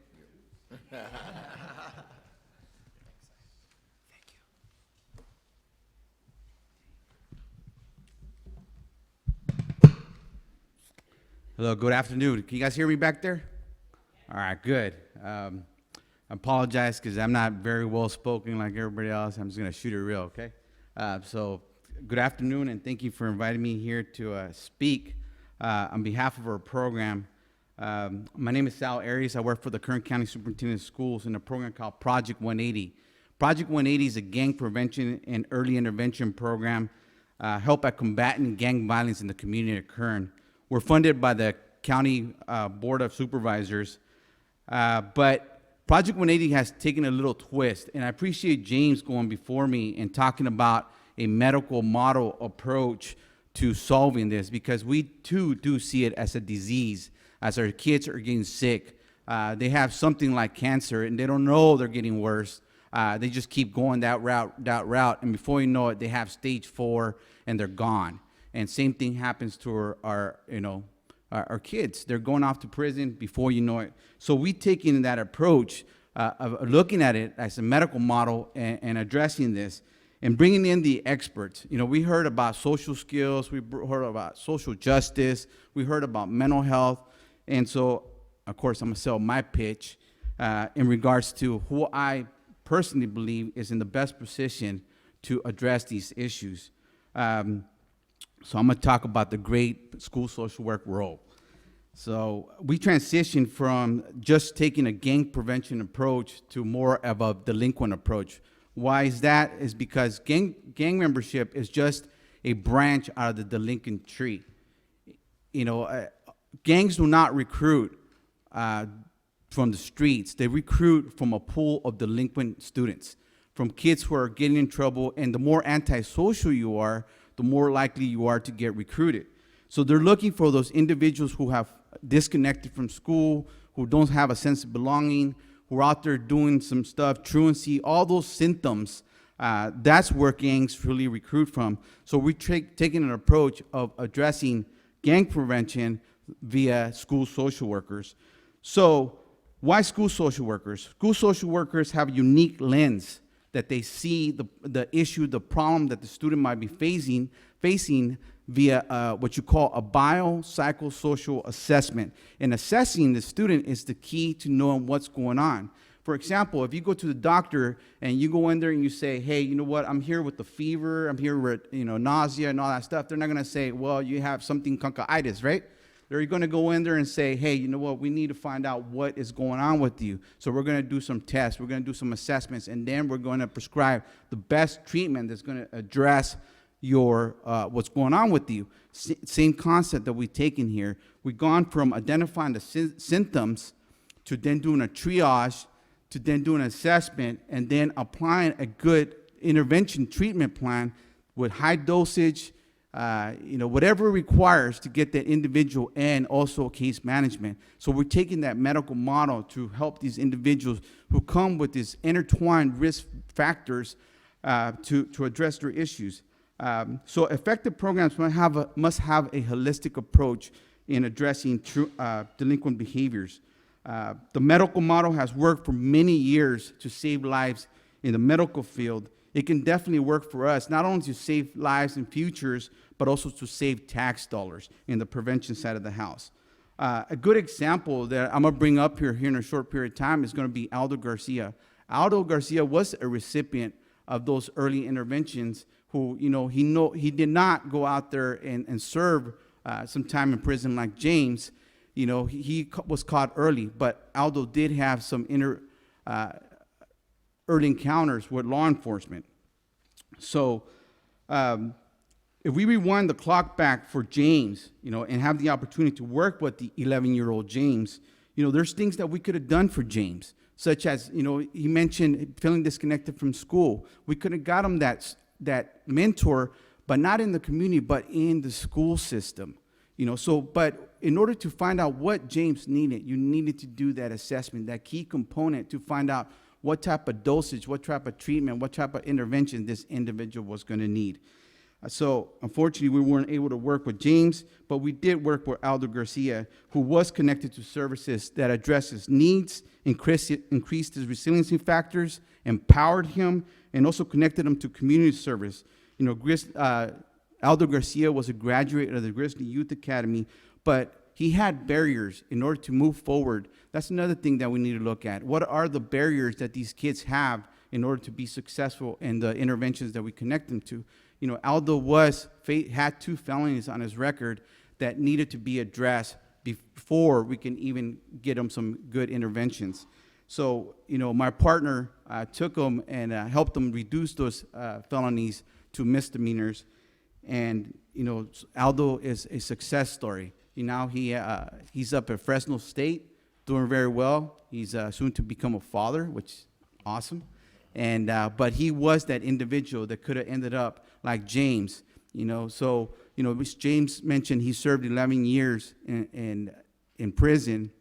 Hello, good afternoon. Can you guys hear me back there? All right, good. I apologize because I'm not very well spoken like everybody else. I'm just going to shoot it real, okay? So, good afternoon, and thank you for inviting me here to speak on behalf of our program. My name is Sal Arias. I work for the Kern County Superintendent of Schools in a program called Project 180. Project 180 is a gang prevention and early intervention program help at combating gang violence in the community of Kern. We're funded by the County Board of Supervisors, but Project 180 has taken a little twist, and I appreciate James going before me and talking about a medical model approach to solving this, because we too do see it as a disease. As our kids are getting sick, they have something like cancer, and they don't know they're getting worse. They just keep going that route, and before you know it, they have stage 4, and they're gone. And same thing happens to our kids. They're going off to prison before you know it. So we taking that approach of looking at it as a medical model and addressing this and bringing in the experts. We heard about social skills, we heard about social justice, we heard about mental health. And so, of course, I'm gonna sell my pitch in regards to who I personally believe is in the best position to address these issues. So I'm gonna talk about the great school social work role. So we transitioned from just taking a gang prevention approach to more of a delinquent approach. Why is that? Is because gang membership is just a branch out of the delinquent tree. Gangs do not recruit from the streets. They recruit from a pool of delinquent students, from kids who are getting in trouble, and the more antisocial you are, the more likely you are to get recruited. So they're looking for those individuals who have disconnected from school, who don't have a sense of belonging, who are out there doing some stuff, truancy, all those symptoms. That's where gangs really recruit from. So we're taking an approach of addressing gang prevention via school social workers. So why school social workers? School social workers have a unique lens that they see the issue, the problem that the student might be facing via what you call a biopsychosocial assessment. And assessing the student is the key to knowing what's going on. For example, if you go to the doctor and you go in there and you say, hey, you know what, I'm here with the fever, I'm here with nausea and all that stuff, they're not gonna say, well, you have something conjunctivitis, right? They're going to go in there and say, hey, you know what, we need to find out what is going on with you. So we're going to do some tests, we're going to do some assessments, and then we're going to prescribe the best treatment that's going to address your what's going on with you. Same concept that we've taken here. We've gone from identifying the symptoms to then doing a triage, to then doing an assessment, and then applying a good intervention treatment plan with high dosage, whatever it requires to get that individual, and also case management. So we're taking that medical model to help these individuals who come with these intertwined risk factors to address their issues. So effective programs must have a holistic approach in addressing delinquent behaviors. The medical model has worked for many years to save lives in the medical field. It can definitely work for us, not only to save lives in futures, but also to save tax dollars in the prevention side of the house. A good example that I'm gonna bring up here in a short period of time is gonna be Aldo Garcia. Aldo Garcia was a recipient of those early interventions who, he did not go out there and serve some time in prison like James. He was caught early, but Aldo did have some early encounters with law enforcement. So if we rewind the clock back for James, and have the opportunity to work with the 11-year-old James, There's things that we could have done for James, such as, he mentioned feeling disconnected from school. We could have got him that mentor, but not in the community, but in the school system. But in order to find out what James needed, you needed to do that assessment, that key component to find out what type of dosage, what type of treatment, what type of intervention this individual was going to need. So unfortunately, we weren't able to work with James, but we did work with Aldo Garcia, who was connected to services that addressed his needs, increased his resiliency factors, empowered him, and also connected him to community service. Aldo Garcia was a graduate of the Grizzly Youth Academy, but he had barriers in order to move forward. That's another thing that we need to look at. What are the barriers that these kids have in order to be successful in the interventions that we connect them to? Aldo had 2 felonies on his record that needed to be addressed before we can even get him some good interventions. So, my partner took him and helped him reduce those felonies to misdemeanors. And, Aldo is a success story. Now he's up at Fresno State, doing very well. He's soon to become a father, which is awesome. And but he was that individual that could have ended up like James. So which James mentioned, he served 11 years in prison.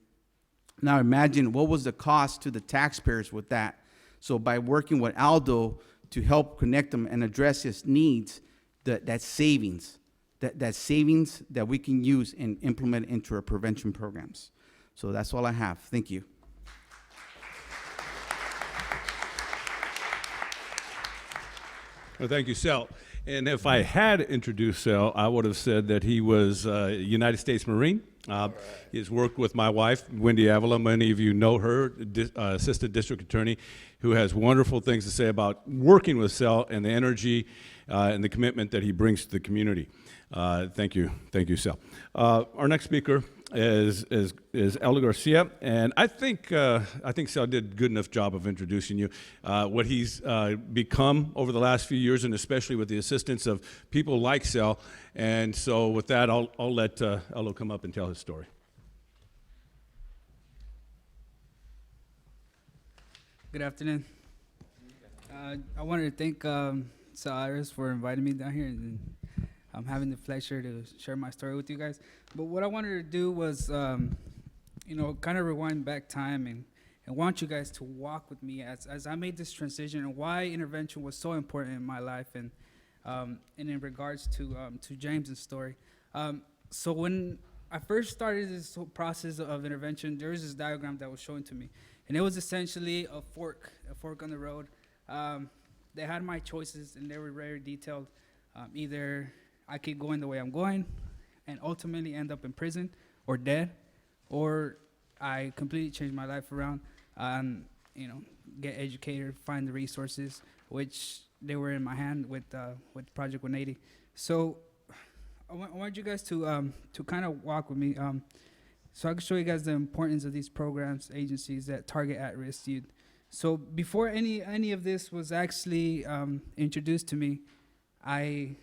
Now imagine what was the cost to the taxpayers with that. So by working with Aldo to help connect him and address his needs, that savings that we can use and implement into our prevention programs. So that's all I have. Thank you. Well, thank you, Sal. And if I had introduced Sal, I would have said that he was a United States Marine. He's worked with my wife, Wendy Avila. Many of you know her, Assistant District Attorney, who has wonderful things to say about working with Sal and the energy and the commitment that he brings to the community. Thank you, Sal. Our next speaker is Aldo Garcia, and I think Sal did a good enough job of introducing you. What he's become over the last few years, and especially with the assistance of people like Sal. And so with that, I'll let Aldo come up and tell his story. Good afternoon. I wanted to thank Sal Iris for inviting me down here, and I'm having the pleasure to share my story with you guys. But what I wanted to do was, kind of rewind back time and want you guys to walk with me as I made this transition and why intervention was so important in my life and in regards to James's story. So when I first started this whole process of intervention, there was this diagram that was shown to me, and it was essentially a fork on the road. They had my choices, and they were very detailed. Either I keep going the way I'm going and ultimately end up in prison or dead, or I completely change my life around and, get educated, find the resources, which they were in my hand with Project 180. So I want you guys to kind of walk with me so I can show you guys the importance of these programs, agencies that target at-risk youth. So before any of this was actually introduced to me, I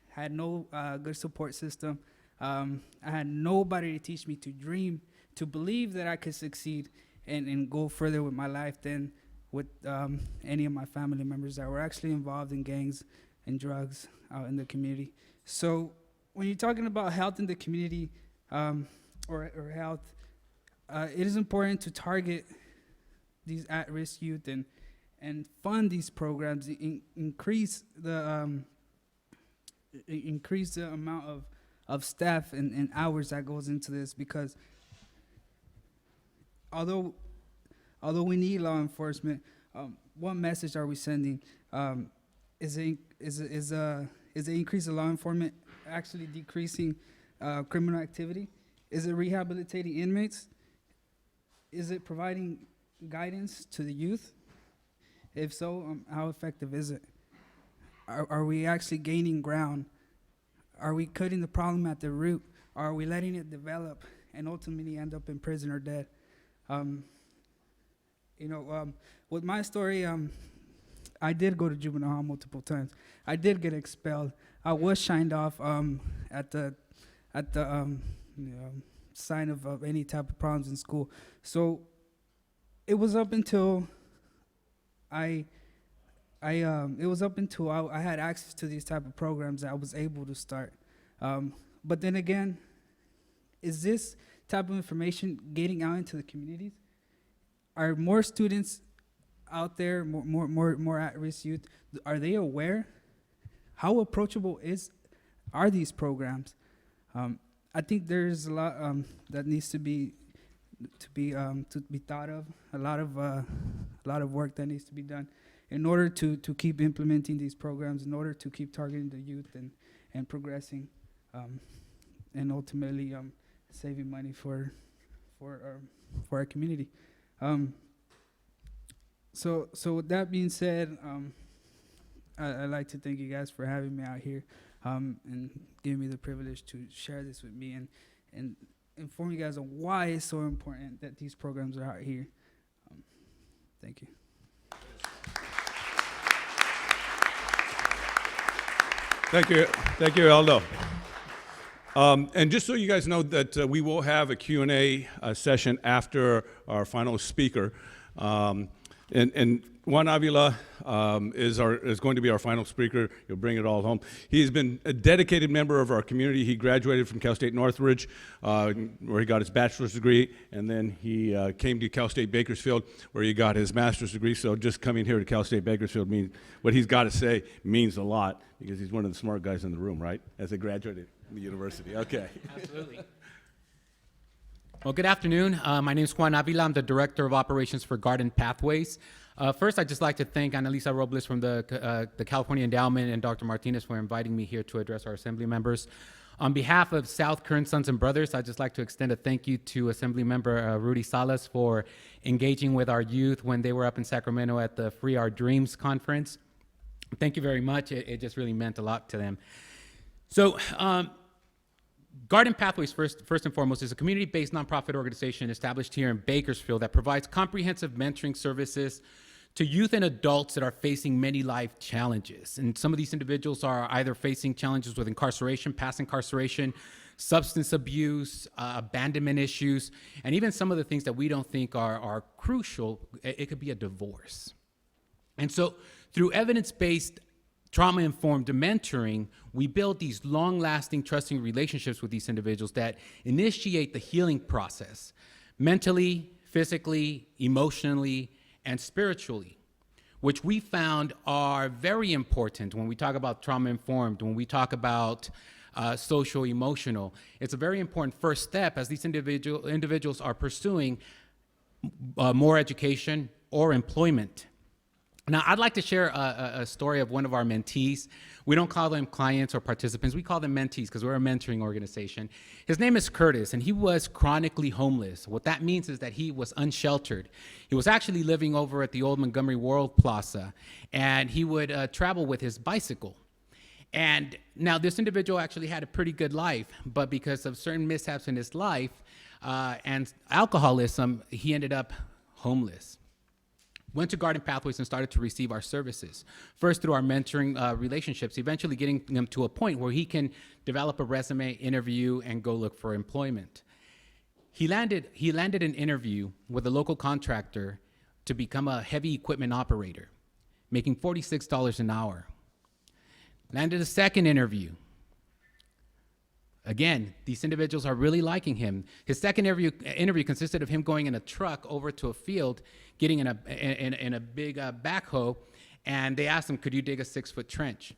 had no good support system. I had nobody to teach me to dream, to believe that I could succeed and go further with my life than with any of my family members that were actually involved in gangs and drugs out in the community. So when you're talking about health in the community or health, it is important to target these at-risk youth and fund these programs, increase the amount of staff and hours that goes into this, because although we need law enforcement, what message are we sending? Is the increase of law enforcement actually decreasing criminal activity? Is it rehabilitating inmates? Is it providing guidance to the youth? If so, how effective is it? Are we actually gaining ground? Are we cutting the problem at the root? Are we letting it develop and ultimately end up in prison or dead? With my story, I did go to juvenile hall multiple times. I did get expelled. I was shined off at the sign of any type of problems in school. So it was up until I had access to these type of programs that I was able to start. But then again, is this type of information getting out into the communities? Are more students out there, more at-risk youth, are they aware? How approachable are these programs? I think there's a lot that needs to be thought of. A lot of work that needs to be done in order to keep implementing these programs, in order to keep targeting the youth and progressing, and ultimately saving money for our community. So with that being said, I'd like to thank you guys for having me out here, and giving me the privilege to share this with me and inform you guys on why it's so important that these programs are out here. Thank you. Thank you, Aldo. And just so you guys know that we will have a Q&A session after our final speaker. And Juan Avila is going to be our final speaker. He'll bring it all home. He's been a dedicated member of our community. He graduated from Cal State Northridge, where he got his bachelor's degree, and then he came to Cal State Bakersfield, where he got his master's degree. So just coming here to Cal State Bakersfield means what he's got to say means a lot, because he's one of the smart guys in the room, right? As a graduate from the university. Okay. Absolutely. Well, good afternoon. My name is Juan Avila. I'm the Director of Operations for Garden Pathways. First, I'd just like to thank Annalisa Robles from the California Endowment and Dr. Martinez for inviting me here to address our Assembly members. On behalf of South Kern Sons and Brothers, I'd just like to extend a thank you to Assembly Member Rudy Salas for engaging with our youth when they were up in Sacramento at the Free Our Dreams conference. Thank you very much. It just really meant a lot to them. So, Garden Pathways, first and foremost, is a community-based nonprofit organization established here in Bakersfield that provides comprehensive mentoring services to youth and adults that are facing many life challenges. And some of these individuals are either facing challenges with incarceration, past incarceration, substance abuse, abandonment issues, and even some of the things that we don't think are crucial. It could be a divorce. And so through evidence-based trauma-informed mentoring, we build these long-lasting, trusting relationships with these individuals that initiate the healing process, mentally, physically, emotionally, and spiritually, which we found are very important when we talk about trauma-informed, when we talk about social-emotional. It's a very important first step as these individuals are pursuing more education or employment. Now, I'd like to share a story of one of our mentees. We don't call them clients or participants. We call them mentees because we're a mentoring organization. His name is Curtis, and he was chronically homeless. What that means is that he was unsheltered. He was actually living over at the old Montgomery World Plaza, and he would travel with his bicycle. And now this individual actually had a pretty good life, but because of certain mishaps in his life and alcoholism, he ended up homeless. Went to Garden Pathways and started to receive our services. First through our mentoring relationships, eventually getting him to a point where he can develop a resume, interview, and go look for employment. He landed an interview with a local contractor to become a heavy equipment operator, making $46 an hour. Landed a second interview. Again, these individuals are really liking him. His second interview consisted of him going in a truck over to a field, getting in a big backhoe, and they asked him, could you dig a 6-foot trench? He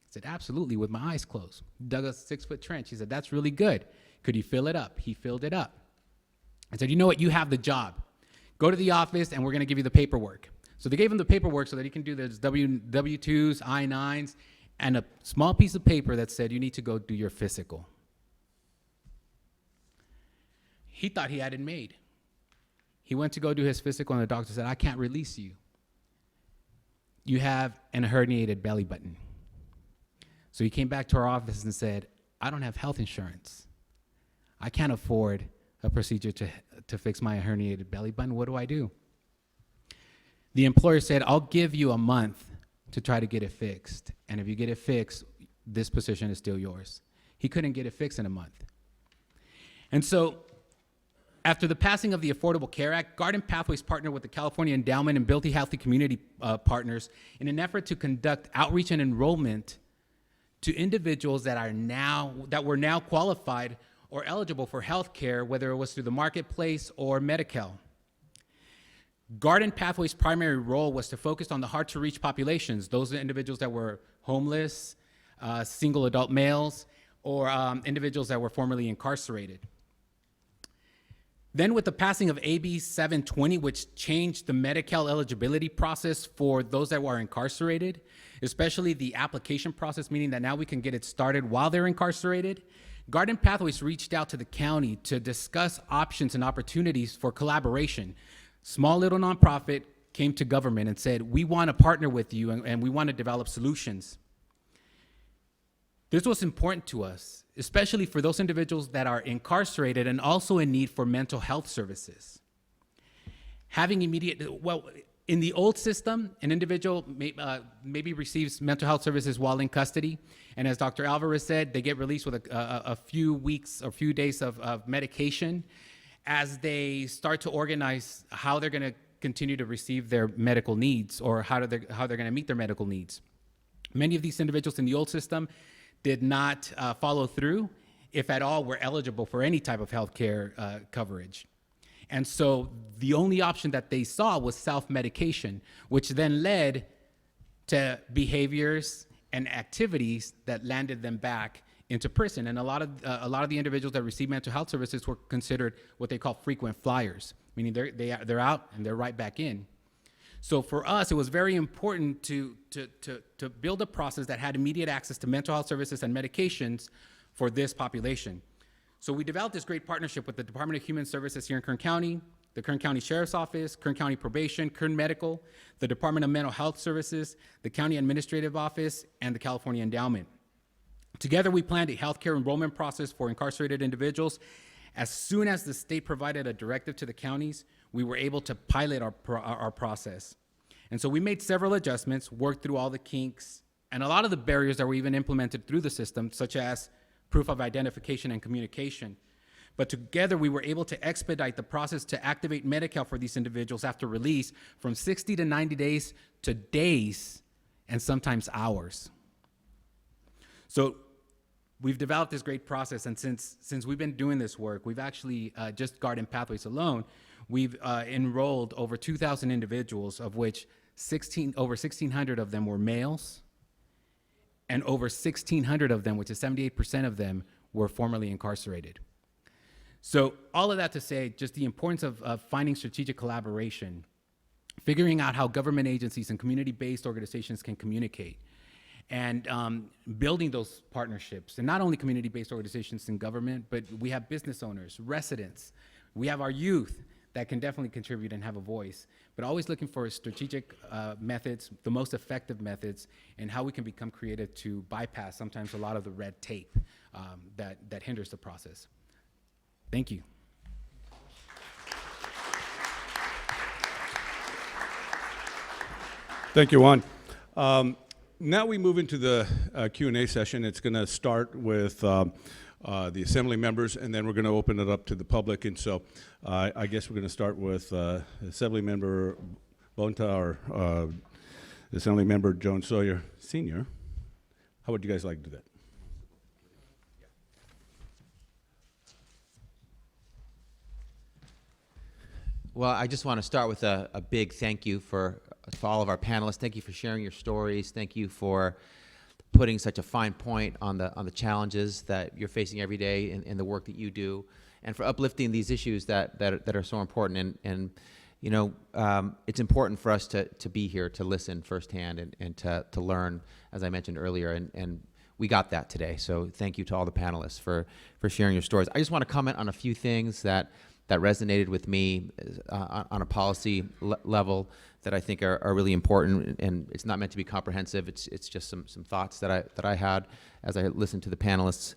said, absolutely, with my eyes closed. Dug a 6-foot trench. He said, that's really good. Could you fill it up? He filled it up. I said, you know what, you have the job. Go to the office and we're gonna give you the paperwork. So they gave him the paperwork so that he can do those W-2s, I-9s, and a small piece of paper that said you need to go do your physical. He thought he had it made. He went to go do his physical, and the doctor said, I can't release you. You have an herniated belly button. So he came back to our office and said, I don't have health insurance. I can't afford a procedure to fix my herniated belly button. What do I do? The employer said, I'll give you a month to try to get it fixed. And if you get it fixed, this position is still yours. He couldn't get it fixed in a month. And so After the passing of the Affordable Care Act, Garden Pathways partnered with the California Endowment and Building Healthy Community Partners in an effort to conduct outreach and enrollment to individuals that were now qualified or eligible for health care, whether it was through the marketplace or Medi-Cal. Garden Pathways' primary role was to focus on the hard-to-reach populations, those individuals that were homeless, single adult males, or individuals that were formerly incarcerated. Then with the passing of AB 720, which changed the Medi-Cal eligibility process for those that were incarcerated, especially the application process, meaning that now we can get it started while they're incarcerated, Garden Pathways reached out to the county to discuss options and opportunities for collaboration. Small little nonprofit came to government and said, we want to partner with you and we want to develop solutions. This was important to us, especially for those individuals that are incarcerated and also in need for mental health services. Having in the old system, an individual maybe receives mental health services while in custody, and as Dr. Alvarez said, they get released with a few weeks or few days of medication as they start to organize how they're going to continue to receive their medical needs or how they're going to meet their medical needs. Many of these individuals in the old system did not follow through, if at all, were eligible for any type of health care coverage. And so the only option that they saw was self-medication, which then led to behaviors and activities that landed them back into prison. And a lot of the individuals that receive mental health services were considered what they call frequent flyers, meaning they're out and they're right back in. So for us, it was very important to build a process that had immediate access to mental health services and medications for this population. So we developed this great partnership with the Department of Human Services here in Kern County, the Kern County Sheriff's Office, Kern County Probation, Kern Medical, the Department of Mental Health Services, the County Administrative Office, and the California Endowment. Together, we planned a healthcare enrollment process for incarcerated individuals. As soon as the state provided a directive to the counties, we were able to pilot our process. And so we made several adjustments, worked through all the kinks, and a lot of the barriers that were even implemented through the system, such as proof of identification and communication. But together, we were able to expedite the process to activate Medi-Cal for these individuals after release from 60 to 90 days to days and sometimes hours. So we've developed this great process, and since we've been doing this work, we've actually, just Garden Pathways alone, we've enrolled over 2,000 individuals, of which over 1,600 of them were males, and over 1,600 of them, which is 78% of them, were formerly incarcerated. So all of that to say, just the importance of finding strategic collaboration, figuring out how government agencies and community-based organizations can communicate, and building those partnerships. And not only community-based organizations in government, but we have business owners, residents, we have our youth that can definitely contribute and have a voice, but always looking for strategic methods, the most effective methods, and how we can become creative to bypass sometimes a lot of the red tape that hinders the process. Thank you. Thank you, Juan. Now we move into the Q&A session. It's going to start with the assembly members, and then we're going to open it up to the public. And so I guess we're going to start with Assembly Member Bonta or Assembly Member Jones-Sawyer Sr. How would you guys like to do that? Well, I just want to start with a big thank you for all of our panelists. Thank you for sharing your stories. Thank you for putting such a fine point on the challenges that you're facing every day in the work that you do, and for uplifting these issues that are so important. And you know, it's important for us to be here to listen firsthand and to learn, as I mentioned earlier, and we got that today. So thank you to all the panelists for sharing your stories. I just want to comment on a few things that resonated with me on a policy level that I think are really important, and it's not meant to be comprehensive. It's just some thoughts that I had as I listened to the panelists.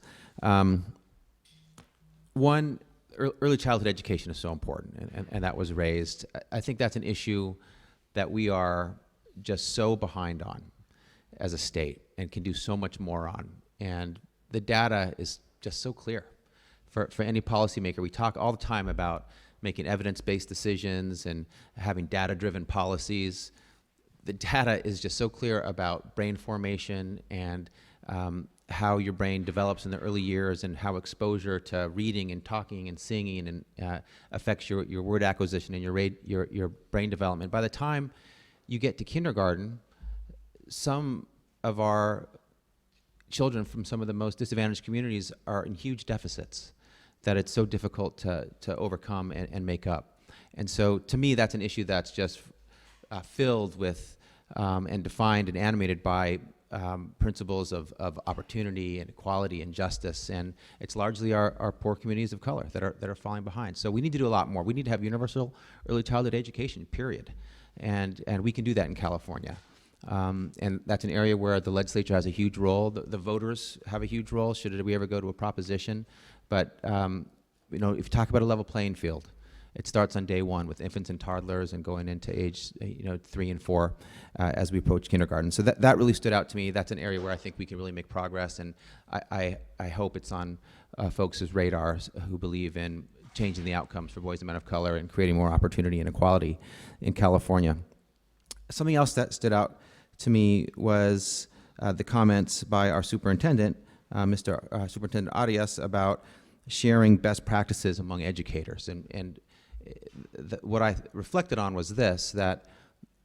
One, early childhood education is so important, and that was raised. I think that's an issue that we are just so behind on as a state and can do so much more on. And the data is just so clear for any policymaker. We talk all the time about making evidence-based decisions and having data-driven policies. The data is just so clear about brain formation and how your brain develops in the early years and how exposure to reading and talking and singing and affects your word acquisition and your brain development. By the time you get to kindergarten, some of our children from some of the most disadvantaged communities are in huge deficits that it's so difficult to overcome and make up. And so to me, that's an issue that's just filled with and defined and animated by principles of opportunity and equality and justice, and it's largely our poor communities of color that are falling behind. So we need to do a lot more. We need to have universal early childhood education, period, and we can do that in California. And that's an area where the legislature has a huge role. The voters have a huge role should we ever go to a proposition. But if you talk about a level playing field, it starts on day one with infants and toddlers and going into age 3 and 4 as we approach kindergarten. So that really stood out to me. That's an area where I think we can really make progress, and I hope it's on folks' radars who believe in changing the outcomes for boys and men of color and creating more opportunity and equality in California. Something else that stood out to me was the comments by our superintendent, Mr. Superintendent Arias, about sharing best practices among educators. And what I reflected on was this, that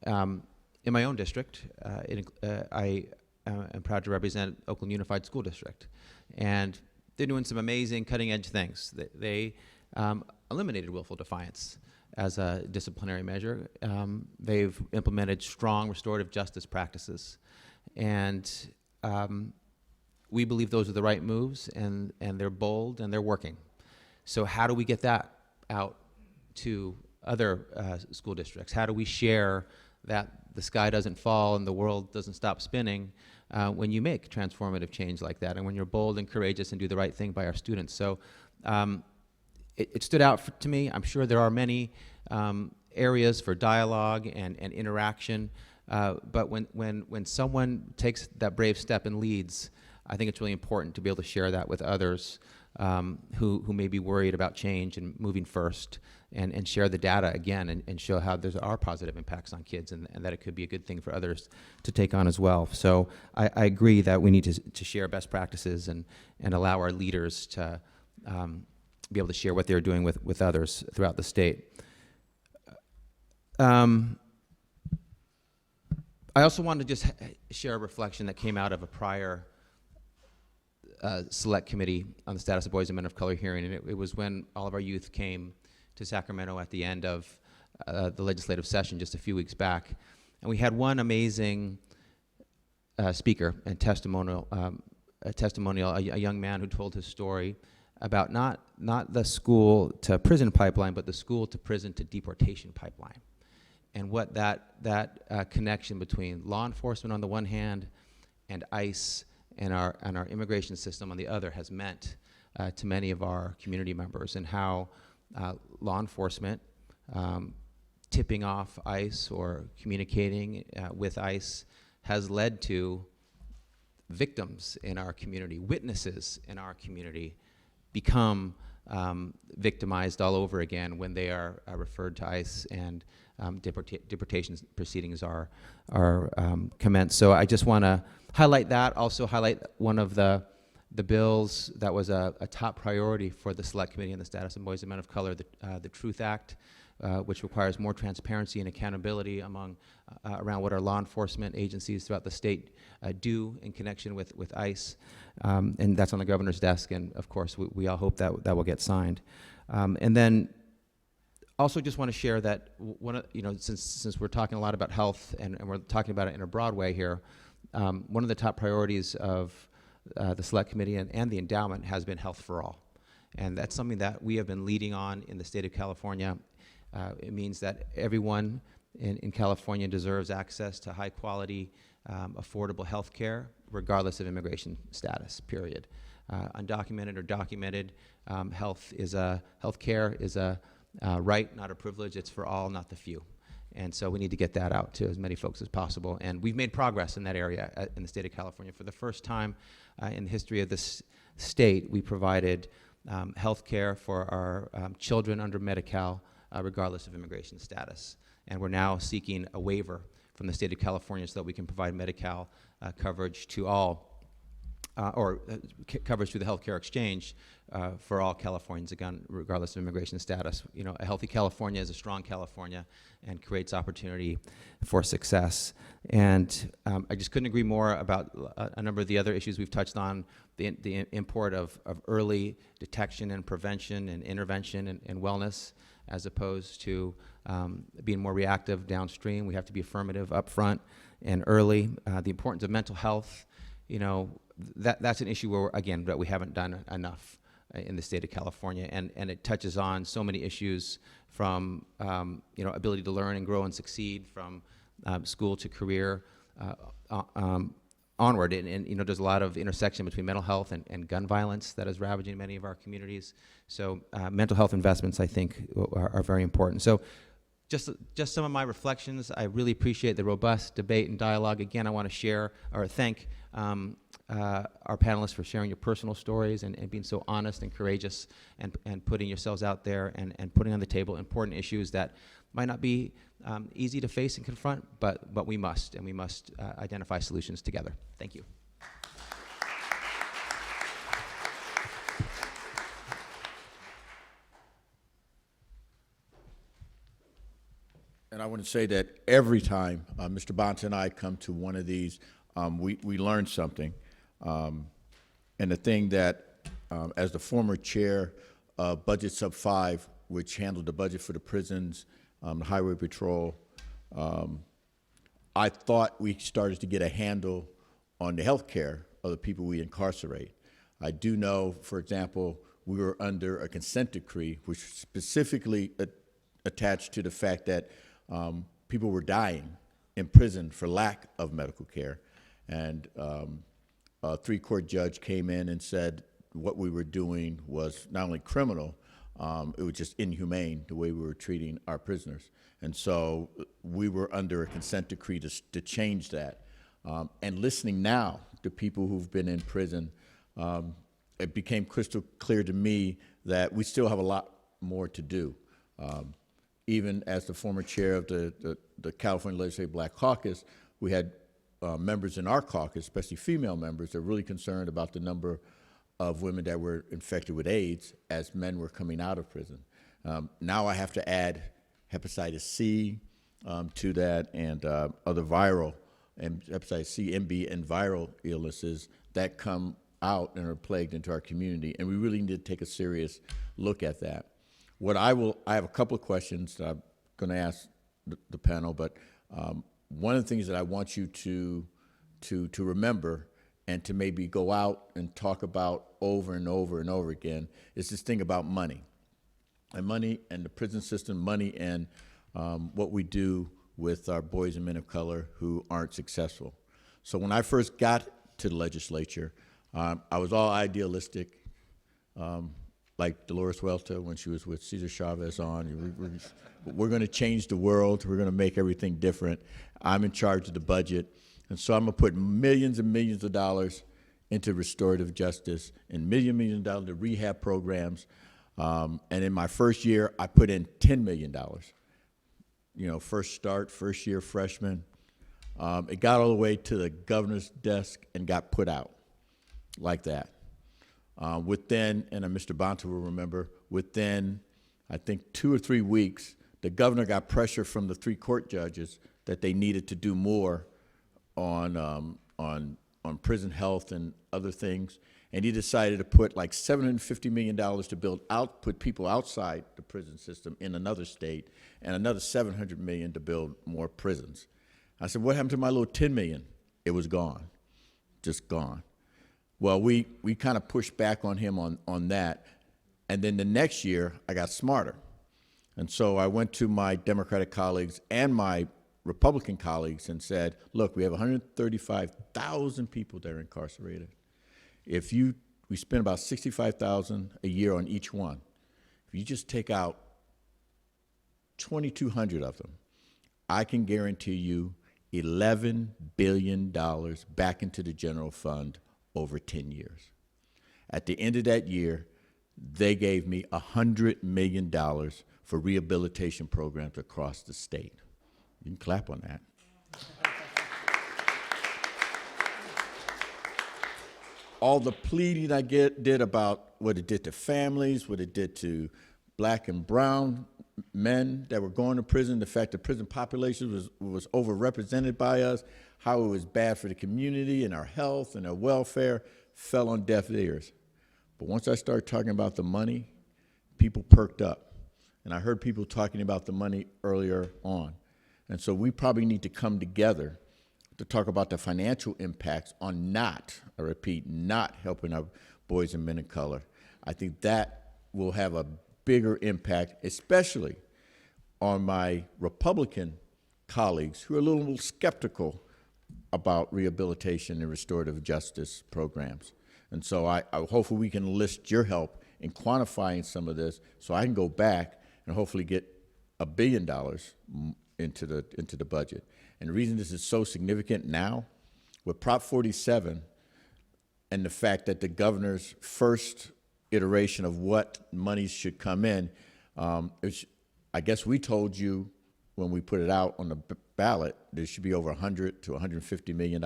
in my own district, I am proud to represent Oakland Unified School District. And they're doing some amazing cutting-edge things. They eliminated willful defiance as a disciplinary measure. They've implemented strong restorative justice practices. And we believe those are the right moves, and they're bold, and they're working. So how do we get that out to other school districts? How do we share that the sky doesn't fall and the world doesn't stop spinning when you make transformative change like that, and when you're bold and courageous and do the right thing by our students? So it stood out to me. I'm sure there are many areas for dialogue and interaction, but when someone takes that brave step and leads, I think it's really important to be able to share that with others who may be worried about change and moving first, and share the data again and show how there are positive impacts on kids, and that it could be a good thing for others to take on as well. So I agree that we need to share best practices and allow our leaders to be able to share what they're doing with others throughout the state. I also wanted to just share a reflection that came out of a prior select committee on the status of boys and men of color hearing, and it was when all of our youth came to Sacramento at the end of the legislative session just a few weeks back. And we had one amazing speaker and testimonial, a young man who told his story about not the school to prison pipeline, but the school to prison to deportation pipeline. And what that connection between law enforcement on the one hand and ICE and our immigration system on the other has meant to many of our community members, and how law enforcement tipping off ICE or communicating with ICE has led to victims in our community, witnesses in our community become victimized all over again when they are referred to ICE and deportation proceedings are commenced. So I just want to highlight that, also highlight one of the bills that was a top priority for the Select Committee on the Status of Boys and Men of Color, the Truth Act, which requires more transparency and accountability around what our law enforcement agencies throughout the state do in connection with ICE. And that's on the governor's desk, and of course we all hope that will get signed. And then also just want to share that since we're talking a lot about health and we're talking about it in a broad way here, one of the top priorities of the Select Committee and the endowment has been health for all. And that's something that we have been leading on in the state of California. It means that everyone in California deserves access to high quality, affordable health care, regardless of immigration status, period. Undocumented or documented, health care is a right, not a privilege. It's for all, not the few. And so we need to get that out to as many folks as possible. And we've made progress in that area in the state of California. For the first time in the history of this state, we provided health care for our children under Medi-Cal, regardless of immigration status. And we're now seeking a waiver from the state of California so that we can provide Medi-Cal coverage to all, coverage through the healthcare exchange for all Californians, again, regardless of immigration status. You know, a healthy California is a strong California and creates opportunity for success. And I just couldn't agree more about a number of the other issues we've touched on, the import of early detection and prevention and intervention and wellness, as opposed to being more reactive downstream. We have to be affirmative up front and early. The importance of mental health, you know, that's an issue where, again, that we haven't done enough in the state of California, and it touches on so many issues from you know, ability to learn and grow and succeed, from school to career onward, and you know, there's a lot of intersection between mental health and gun violence that is ravaging many of our communities. So mental health investments, I think, are very important. So just some of my reflections. I really appreciate the robust debate and dialogue. Again, I want to share or thank our panelists for sharing your personal stories and being so honest and courageous and putting yourselves out there and putting on the table important issues that might not be easy to face and confront, but we must, and we must identify solutions together. Thank you. And I want to say that every time Mr. Bonta and I come to one of these, we learn something. And the thing that, as the former chair of Budget Sub 5, which handled the budget for the prisons, the Highway Patrol, I thought we started to get a handle on the health care of the people we incarcerate. I do know, for example, we were under a consent decree, which specifically attached to the fact that people were dying in prison for lack of medical care. And a three-court judge came in and said what we were doing was not only criminal, it was just inhumane, the way we were treating our prisoners. And so we were under a consent decree to change that. And listening now to people who've been in prison, it became crystal clear to me that we still have a lot more to do. Even as the former chair of the California Legislative Black Caucus, we had members in our caucus, especially female members, that are really concerned about the number of women that were infected with AIDS as men were coming out of prison. Now I have to add hepatitis C to that, and other viral, and hepatitis C, MB, and viral illnesses that come out and are plagued into our community, and we really need to take a serious look at that. I have a couple of questions that I'm going to ask the panel, but one of the things that I want you to remember and to maybe go out and talk about over and over and over again is this thing about money. And money and the prison system, money and what we do with our boys and men of color who aren't successful. So when I first got to the legislature, I was all idealistic, like Dolores Huerta when she was with Cesar Chavez on. We're going to change the world. We're going to make everything different. I'm in charge of the budget. And so I'm going to put millions and millions of dollars into restorative justice and millions of dollars to rehab programs. And in my first year, I put in $10 million. You know, first year freshman. It got all the way to the governor's desk and got put out like that. Within, and Mr. Bonta will remember, within, I think, 2 or 3 weeks, the governor got pressure from the 3 court judges that they needed to do more on prison health and other things, and he decided to put like $750 million to put people outside the prison system in another state, and another $700 million to build more prisons. I said, what happened to my little $10 million? It was gone, just gone. Well, we kind of pushed back on him on that, and then the next year, I got smarter. And so I went to my Democratic colleagues and my Republican colleagues and said, look, we have 135,000 people that are incarcerated. We spend about $65,000 a year on each one. If you just take out 2,200 of them, I can guarantee you $11 billion back into the general fund over 10 years. At the end of that year, they gave me $100 million for rehabilitation programs across the state. You can clap on that. All the pleading I did about what it did to families, what it did to black and brown men that were going to prison, the fact that prison population was overrepresented by us, how it was bad for the community and our health and our welfare, fell on deaf ears. But once I started talking about the money, people perked up. And I heard people talking about the money earlier on. And so we probably need to come together to talk about the financial impacts on not, I repeat, not helping our boys and men of color. I think that will have a bigger impact, especially on my Republican colleagues who are a little skeptical about rehabilitation and restorative justice programs. And so I hopefully we can enlist your help in quantifying some of this so I can go back and hopefully get $1 billion into the budget. And the reason this is so significant now, with Prop 47 and the fact that the governor's first iteration of what monies should come in, I guess we told you when we put it out on the ballot, there should be over 100 to $150 million.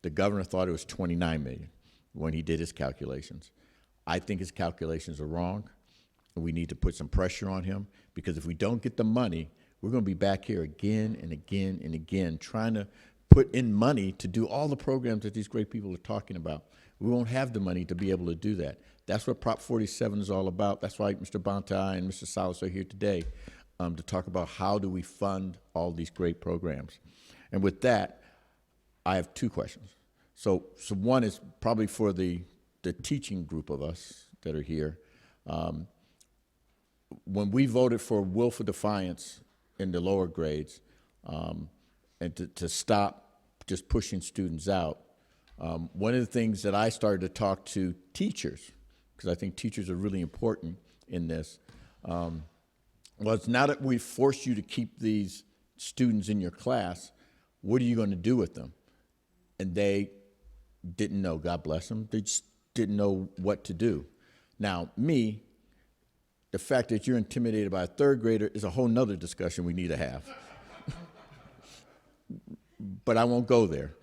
The governor thought it was 29 million when he did his calculations. I think his calculations are wrong, and we need to put some pressure on him, because if we don't get the money, we're going to be back here again and again and again trying to put in money to do all the programs that these great people are talking about. We won't have the money to be able to do that. That's what Prop 47 is all about. That's why Mr. Bonta and Mr. Salas are here today, to talk about how do we fund all these great programs. And with that, I have two questions. So one is probably for the teaching group of us that are here. When we voted for willful defiance in the lower grades, and to stop just pushing students out, one of the things that I started to talk to teachers, because I think teachers are really important in this, was now that we forced you to keep these students in your class, what are you going to do with them? And they didn't know, God bless them, they just didn't know what to do. Now, me, the fact that you're intimidated by a third grader is a whole nother discussion we need to have. But I won't go there.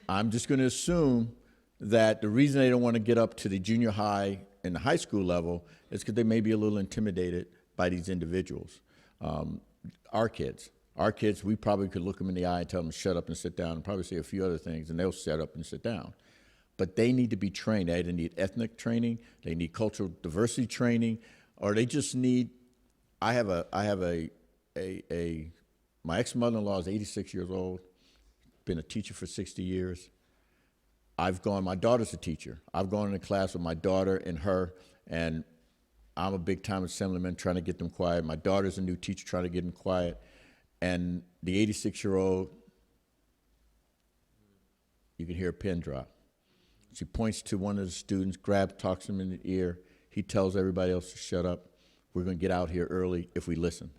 I'm just going to assume that the reason they don't want to get up to the junior high and the high school level is because they may be a little intimidated by these individuals. Our kids, we probably could look them in the eye and tell them to shut up and sit down and probably say a few other things, and they'll shut up and sit down. But they need to be trained. They need ethnic training. They need cultural diversity training. Or they just need, my ex-mother-in-law is 86 years old, been a teacher for 60 years. My daughter's a teacher. I've gone into class with my daughter and her, and I'm a big-time assemblyman trying to get them quiet. My daughter's a new teacher trying to get them quiet. And the 86-year-old, you can hear a pin drop. She points to one of the students, talks him in the ear. He tells everybody else to shut up. We're going to get out here early if we listen.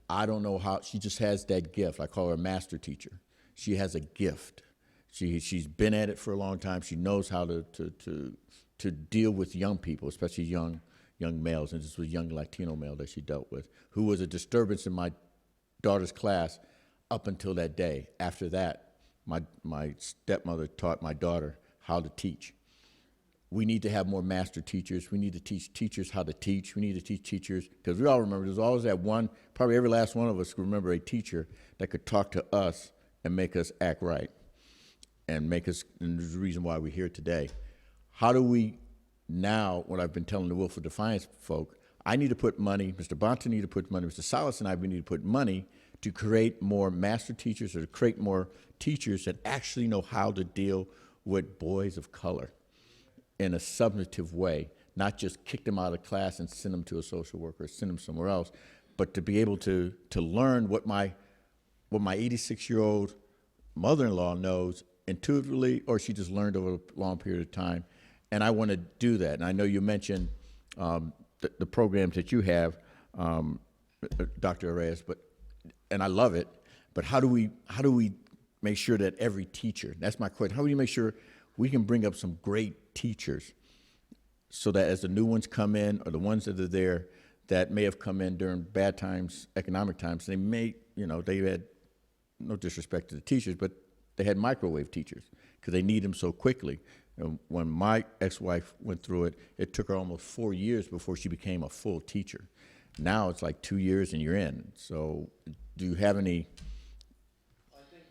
I don't know how, she just has that gift. I call her a master teacher. She has a gift. She's been at it for a long time. She knows how to deal with young people, especially young males. And this was a young Latino male that she dealt with, who was a disturbance in my daughter's class up until that day. After that, my stepmother taught my daughter how to teach. We need to have more master teachers. We need to teach teachers how to teach. We need to teach teachers, because we all remember, there's always that one, probably every last one of us could remember a teacher that could talk to us and make us act right and and there's the reason why we're here today. How do we now, what I've been telling the Willful Defiance folk, I need to put money, Mr. Bonta need to put money, Mr. Salas and I, we need to put money to create more master teachers, or to create more teachers that actually know how to deal with boys of color in a substantive way, not just kick them out of class and send them to a social worker or send them somewhere else, but to be able to learn what my 86-year-old mother-in-law knows intuitively, or she just learned over a long period of time. And I want to do that. And I know you mentioned the programs that you have, Dr. Arrayes, and I love it, but how do we make sure that every teacher, that's my question, how do we make sure we can bring up some great teachers so that as the new ones come in, or the ones that are there that may have come in during bad times, economic times, they may, they had, no disrespect to the teachers, but they had microwave teachers because they need them so quickly. And when my ex-wife went through it, it took her almost 4 years before she became a full teacher. Now it's like 2 years and you're in. So do you have any? I think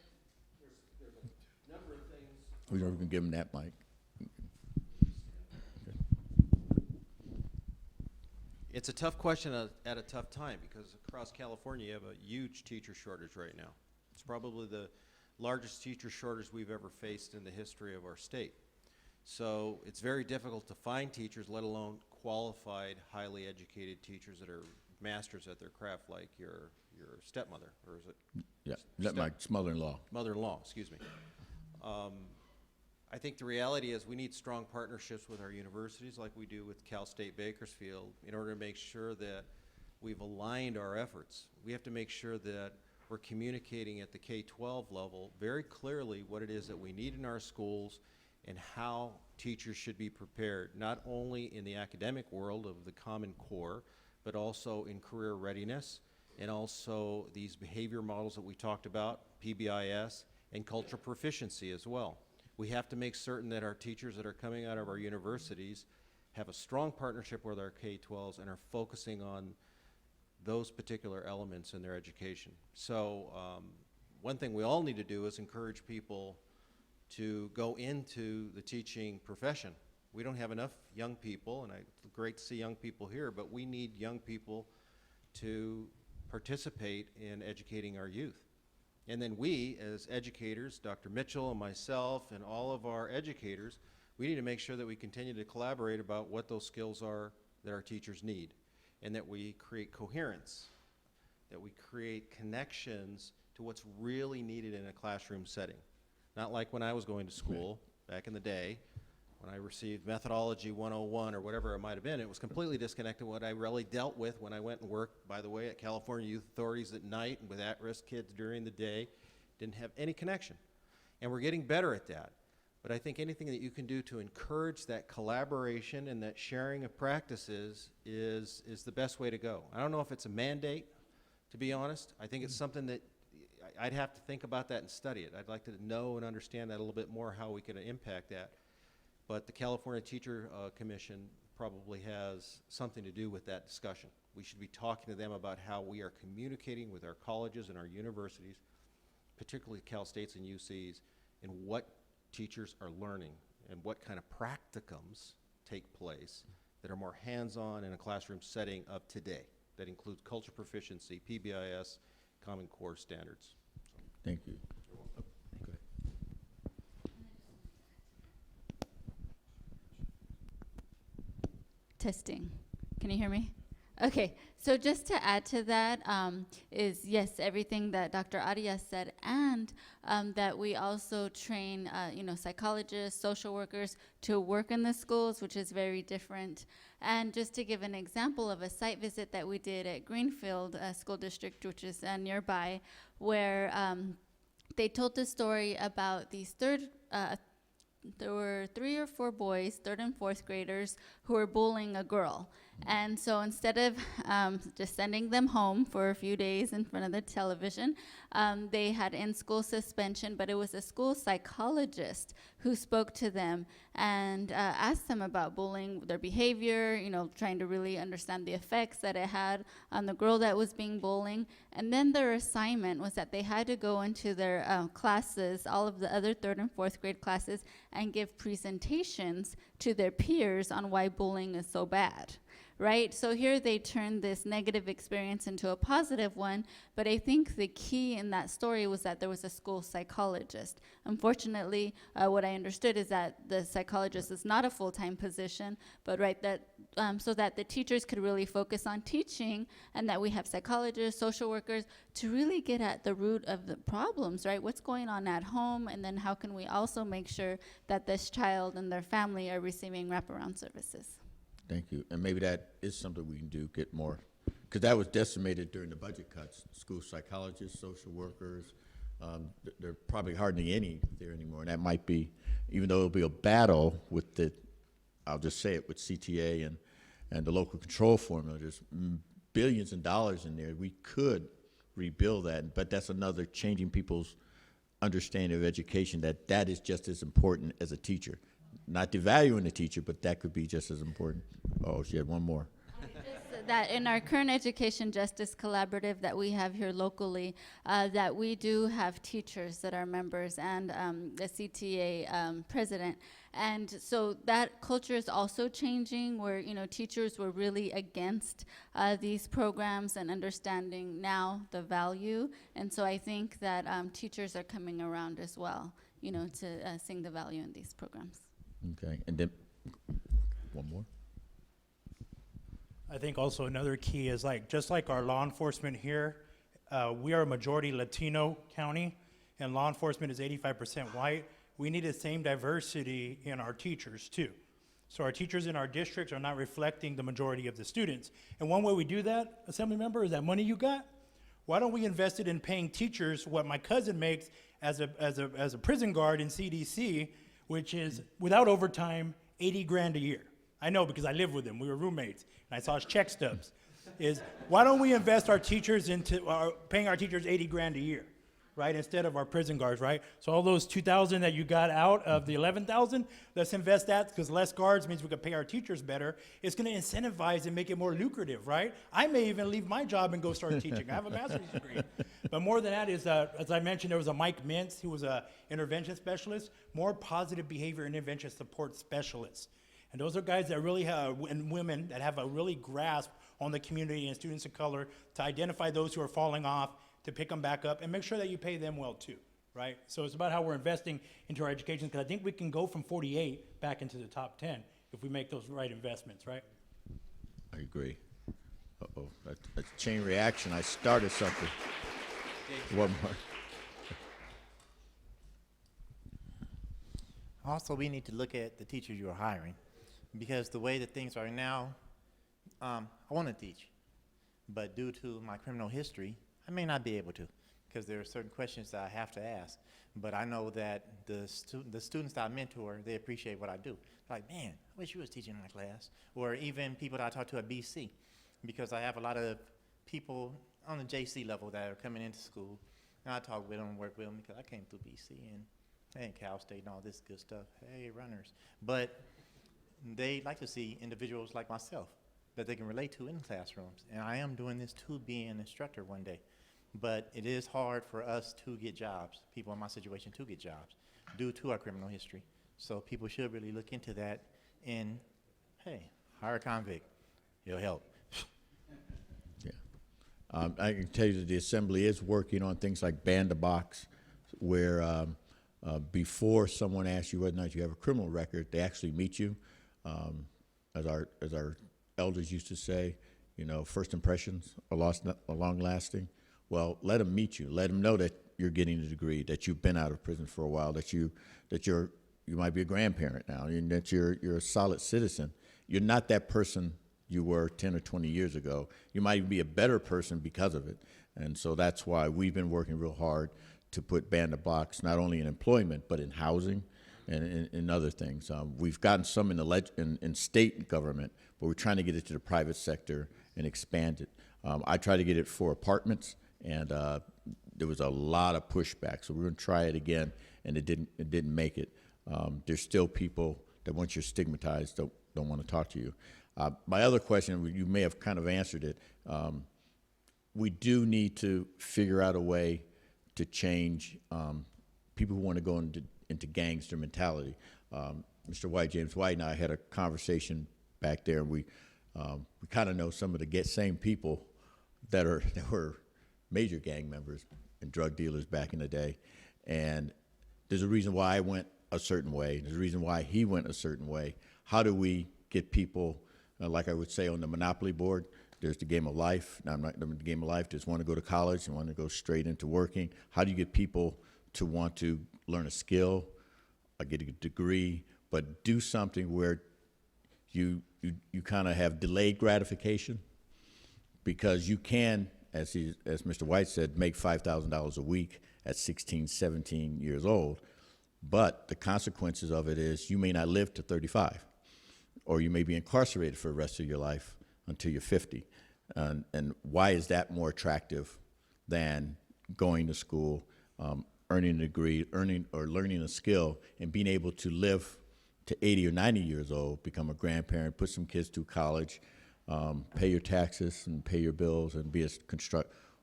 there's a number of things. We don't even give them that mic. It's a tough question at a tough time because across California you have a huge teacher shortage right now. It's probably the largest teacher shortage we've ever faced in the history of our state. So it's very difficult to find teachers, let alone qualified, highly educated teachers that are masters at their craft, like your stepmother, or is it? Yeah, my mother-in-law. Mother-in-law, excuse me. I think the reality is we need strong partnerships with our universities like we do with Cal State Bakersfield in order to make sure that we've aligned our efforts. We have to make sure that we're communicating at the K-12 level very clearly what it is that we need in our schools and how teachers should be prepared, not only in the academic world of the Common Core, but also in career readiness, and also these behavior models that we talked about, PBIS, and cultural proficiency as well. We have to make certain that our teachers that are coming out of our universities have a strong partnership with our K-12s and are focusing on those particular elements in their education. So one thing we all need to do is encourage people to go into the teaching profession. We don't have enough young people, and it's great to see young people here, but we need young people to participate in educating our youth. And then we, as educators, Dr. Mitchell and myself and all of our educators, we need to make sure that we continue to collaborate about what those skills are that our teachers need, and that we create coherence, that we create connections to what's really needed in a classroom setting. Not like when I was going to school back in the day, when I received Methodology 101 or whatever it might have been. It was completely disconnected from what I really dealt with when I went and worked, by the way, at California Youth Authorities at night and with at-risk kids during the day. Didn't have any connection. And we're getting better at that. But I think anything that you can do to encourage that collaboration and that sharing of practices is the best way to go. I don't know if it's a mandate, to be honest. I think it's something that I'd have to think about that and study it. I'd like to know and understand that a little bit more, how we could impact that. But the California Teacher Commission probably has something to do with that discussion. We should be talking to them about how we are communicating with our colleges and our universities, particularly Cal States and UCs, and what teachers are learning and what kind of practicums take place that are more hands-on in a classroom setting of today. That includes culture proficiency, PBIS, Common Core standards. Thank you. Go ahead. Testing. Can you hear me? Okay, so just to add to that is, yes, everything that Dr. Arias said, and that we also train, psychologists, social workers to work in the schools, which is very different. And just to give an example of a site visit that we did at Greenfield School District, which is nearby, where they told the story about these there were 3 or 4 boys, 3rd and 4th graders, who were bullying a girl. And so instead of just sending them home for a few days in front of the television, they had in-school suspension, but it was a school psychologist who spoke to them and asked them about bullying, their behavior, trying to really understand the effects that it had on the girl that was being bullied. And then their assignment was that they had to go into their classes, all of the other 3rd and 4th grade classes, and give presentations to their peers on why bullying is so bad. Right? So here they turned this negative experience into a positive one, but I think the key in that story was that there was a school psychologist. Unfortunately, what I understood is that the psychologist is not a full-time position, but so that the teachers could really focus on teaching, and that we have psychologists, social workers, to really get at the root of the problems, right? What's going on at home, and then how can we also make sure that this child and their family are receiving wraparound services? Thank you. And maybe that is something we can do, get more, because that was decimated during the budget cuts. School psychologists, social workers, there are probably hardly any there anymore. And that might be, even though it'll be a battle with the I'll just say it with CTA and the local control formula. There's billions of dollars in there. We could rebuild that, but that's another changing people's understanding of education, that is just as important as a teacher. Not devaluing the teacher, but that could be just as important. Oh, she had one more. Just that in our current education justice collaborative that we have here locally, that we do have teachers that are members and the CTA president. And so that culture is also changing where, you know, teachers were really against these programs and understanding now the value. And so I think that teachers are coming around as well, you know, to seeing the value in these programs. Okay, and then one more. I think also another key is just like our law enforcement here, we are a majority Latino county, and law enforcement is 85% white. We need the same diversity in our teachers too. So our teachers in our districts are not reflecting the majority of the students. And one way we do that, Assembly Member, is that money you got, why don't we invest it in paying teachers what my cousin makes as a prison guard in CDC, which is, without overtime, 80 grand a year. I know because I lived with him, we were roommates, and I saw his check stubs. Is why don't we invest our teachers into paying our teachers 80 grand a year, right, instead of our prison guards, right? So all those 2,000 that you got out of the 11,000, let's invest that, because less guards means we can pay our teachers better. It's going to incentivize and make it more lucrative, right? I may even leave my job and go start teaching. I have a master's degree. But more than that is, as I mentioned, there was a Mike Mintz, who was an intervention specialist, more positive behavior intervention support specialists. And those are guys that really have, and women that have a really grasp on the community and students of color to identify those who are falling off, to pick them back up, and make sure that you pay them well too, right? So it's about how we're investing into our education, because I think we can go from 48 back into the top 10 if we make those right investments, right? I agree. Uh-oh, that's a chain reaction. I started something. One more. Also, we need to look at the teachers you are hiring, because the way that things are now, I want to teach, but due to my criminal history, I may not be able to, because there are certain questions that I have to ask. But I know that the students that I mentor, they appreciate what I do. Like, man, I wish you was teaching my class. Or even people that I talk to at BC, because I have a lot of people on the JC level that are coming into school, and I talk with them, work with them, because I came through BC and Cal State and all this good stuff. Hey, runners. But they like to see individuals like myself that they can relate to in classrooms. And I am doing this to be an instructor one day. But it is hard for us to get jobs, people in my situation to get jobs, due to our criminal history. So people should really look into that and, hey, hire a convict. It'll help. Yeah. I can tell you that the Assembly is working on things like Ban the Box, where before someone asks you whether or not you have a criminal record, they actually meet you. As our elders used to say, you know, first impressions are long lasting. Well, let them meet you. Let them know that you're getting a degree, that you've been out of prison for a while, that you might be a grandparent now, and that you're a solid citizen. You're not that person you were 10 or 20 years ago. You might even be a better person because of it. And so that's why we've been working real hard to put Ban the Box not only in employment but in housing and in other things. We've gotten some in state government, but we're trying to get it to the private sector and expand it. I tried to get it for apartments, and there was a lot of pushback. So we're going to try it again, and it didn't make it. There's still people that once you're stigmatized don't want to talk to you. My other question, you may have kind of answered it. We do need to figure out a way to change people who want to go into gangster mentality. Mr. White, James White, and I had a conversation back there. We kind of know some of the same people that were major gang members and drug dealers back in the day. And there's a reason why I went a certain way. There's a reason why he went a certain way. How do we get people, like I would say on the Monopoly board, there's the game of life. Now, I'm not the game of life. There's one to go to college and one to go straight into working. How do you get people to want to learn a skill, get a degree, but do something where you kind of have delayed gratification? Because you can, as Mr. White said, make $5,000 a week at 16, 17 years old, but the consequences of it is you may not live to 35, or you may be incarcerated for the rest of your life until you're 50. And why is that more attractive than going to school, earning a degree, learning a skill, and being able to live to 80 or 90 years old, become a grandparent, put some kids through college, pay your taxes and pay your bills, and be a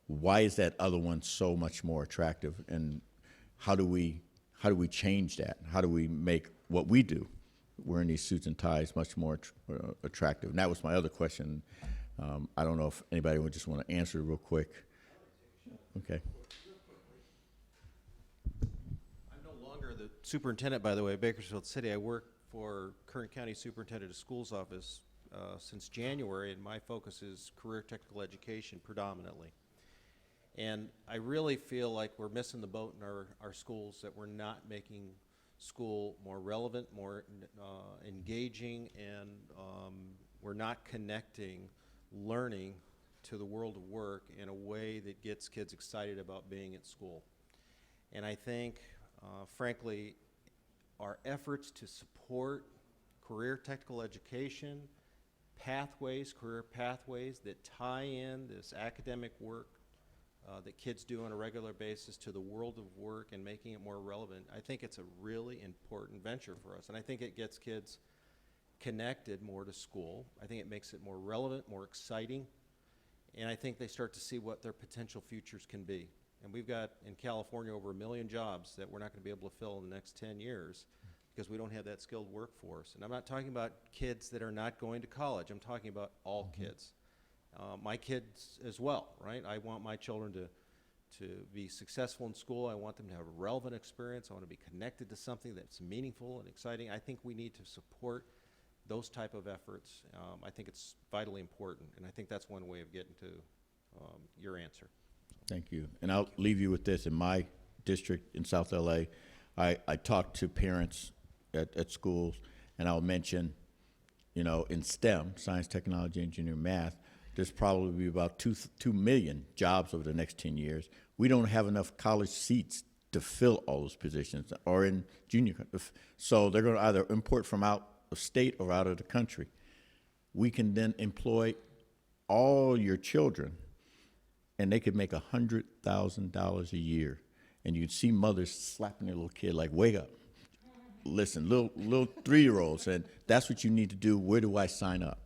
why is that other one so much more attractive? And how do we change that? How do we make what we do, wearing these suits and ties, much more attractive? And that was my other question. I don't know if anybody would just want to answer real quick. Okay. I'm no longer the superintendent, by the way, of Bakersfield City. I work for current county superintendent of schools office since January, and my focus is career technical education predominantly. And I really feel like we're missing the boat in our schools, that we're not making school more relevant, more engaging, and we're not connecting learning to the world of work in a way that gets kids excited about being at school. And I think, frankly, our efforts to support career technical education, career pathways that tie in this academic work that kids do on a regular basis to the world of work and making it more relevant, I think it's a really important venture for us. And I think it gets kids connected more to school. I think it makes it more relevant, more exciting, and I think they start to see what their potential futures can be. And we've got in California over 1 million jobs that we're not going to be able to fill in the next 10 years because we don't have that skilled workforce. And I'm not talking about kids that are not going to college. I'm talking about all kids. My kids as well, right? I want my children to be successful in school. I want them to have a relevant experience. I want to be connected to something that's meaningful and exciting. I think we need to support those type of efforts. I think it's vitally important, and I think that's one way of getting to your answer. Thank you. And I'll leave you with this. In my district in South LA, I talk to parents at schools, and I'll mention, in STEM, science, technology, engineering, math, there's probably about 2 million jobs over the next 10 years. We don't have enough college seats to fill all those positions, or in junior. So they're going to either import from out of state or out of the country. We can then employ all your children, and they could make $100,000 a year. And you'd see mothers slapping their little kid like, wake up, listen, little 3-year-olds, and that's what you need to do. Where do I sign up?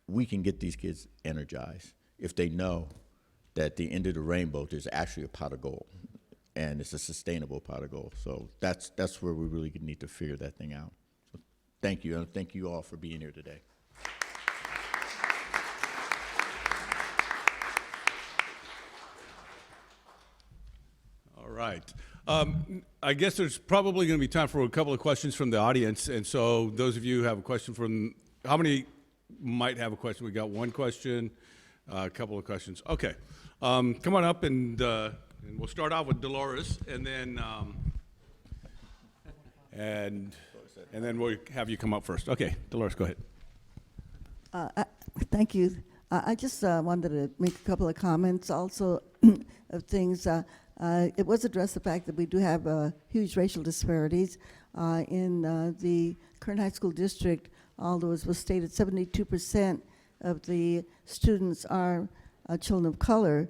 We can get these kids energized if they know that at the end of the rainbow, there's actually a pot of gold, and it's a sustainable pot of gold. So that's where we really need to figure that thing out. So thank you, and thank you all for being here today. All right. I guess there's probably going to be time for a couple of questions from the audience, and so those of you who have a question from, how many might have a question? We got one question, a couple of questions. Okay. Come on up, and we'll start off with Dolores, and then we'll have you come up first. Okay, Dolores, go ahead. Thank you. I just wanted to make a couple of comments also of things. It was addressed the fact that we do have huge racial disparities in the Kern High School District. Although it was stated 72% of the students are children of color,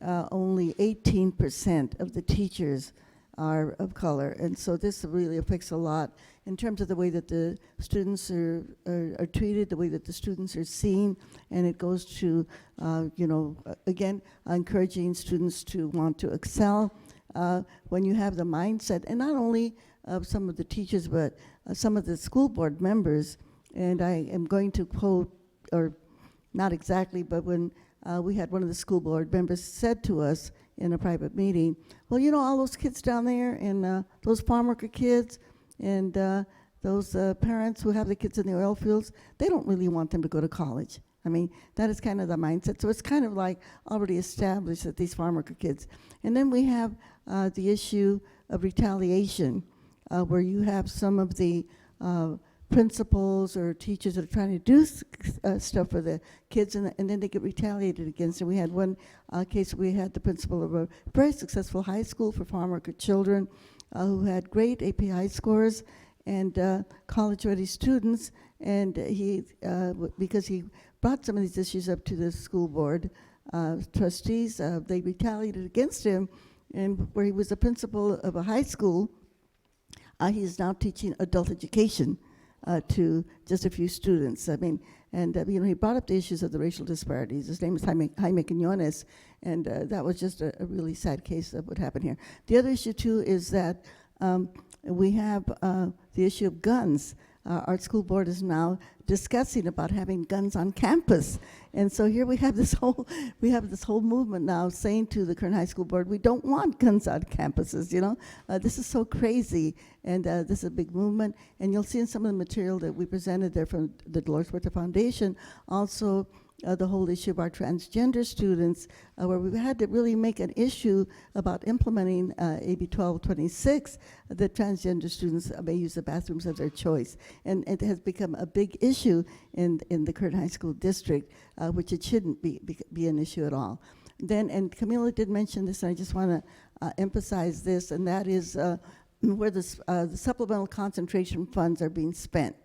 only 18% of the teachers are of color. And so this really affects a lot in terms of the way that the students are treated, the way that the students are seen, and it goes to, again, encouraging students to want to excel. When you have the mindset, and not only of some of the teachers, but some of the school board members. And I am going to quote, or not exactly, but when we had one of the school board members said to us in a private meeting, well, all those kids down there, and those farm worker kids, and those parents who have the kids in the oil fields, they don't really want them to go to college. I mean, that is kind of the mindset. So it's kind of like already established that these farm worker kids. And then we have the issue of retaliation, where you have some of the principals or teachers that are trying to do stuff for the kids, and then they get retaliated against. And we had one case where we had the principal of a very successful high school for farm worker children who had great API scores, and college-ready students. And because he brought some of these issues up to the school board trustees, they retaliated against him, and where he was a principal of a high school, he is now teaching adult education to just a few students. I mean, and he brought up the issues of the racial disparities. His name is Jaime Quinones, and that was just a really sad case of what happened here. The other issue too is that we have the issue of guns. Our school board is now discussing about having guns on campus, and so here we have this whole movement now saying to the Kern High School board, we don't want guns on campuses. This is so crazy, and this is a big movement. And you'll see in some of the material that we presented there from the Dolores Huerta Foundation, also the whole issue of our transgender students, where we had to really make an issue about implementing AB 1226, that transgender students may use the bathrooms of their choice. And it has become a big issue in the Kern High School district, which it shouldn't be an issue at all. Then, and Camila did mention this, and I just want to emphasize this, and that is where the supplemental concentration funds are being spent.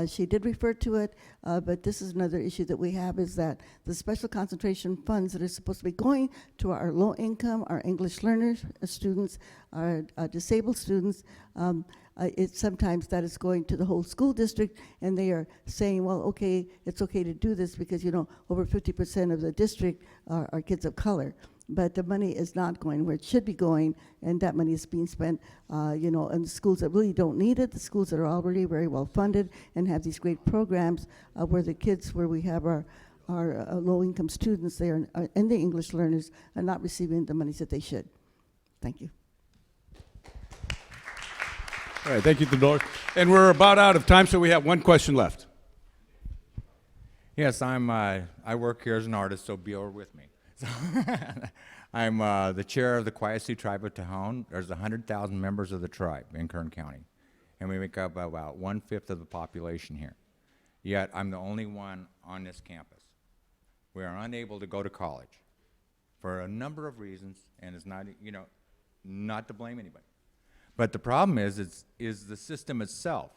She did refer to it, but this is another issue that we have, is that the special concentration funds that are supposed to be going to our low income, our English learners, students, our disabled students, sometimes that is going to the whole school district, and they are saying, well, okay, it's okay to do this because, over 50% of the district are kids of color. But the money is not going where it should be going, and that money is being spent, in the schools that really don't need it, the schools that are already very well funded and have these great programs where the kids, where we have our low-income students there and the English learners are not receiving the monies that they should. Thank you. All right, thank you, Dolores. And we're about out of time, so we have one question left. Yes, I work here as an artist, so bear with me. I'm the chair of the Quiet Sioux Tribe of Tejon. There's 100,000 members of the tribe in Kern County, and we make up about 1/5 of the population here. Yet I'm the only one on this campus. We are unable to go to college for a number of reasons, and it's not, not to blame anybody. But the problem is the system itself.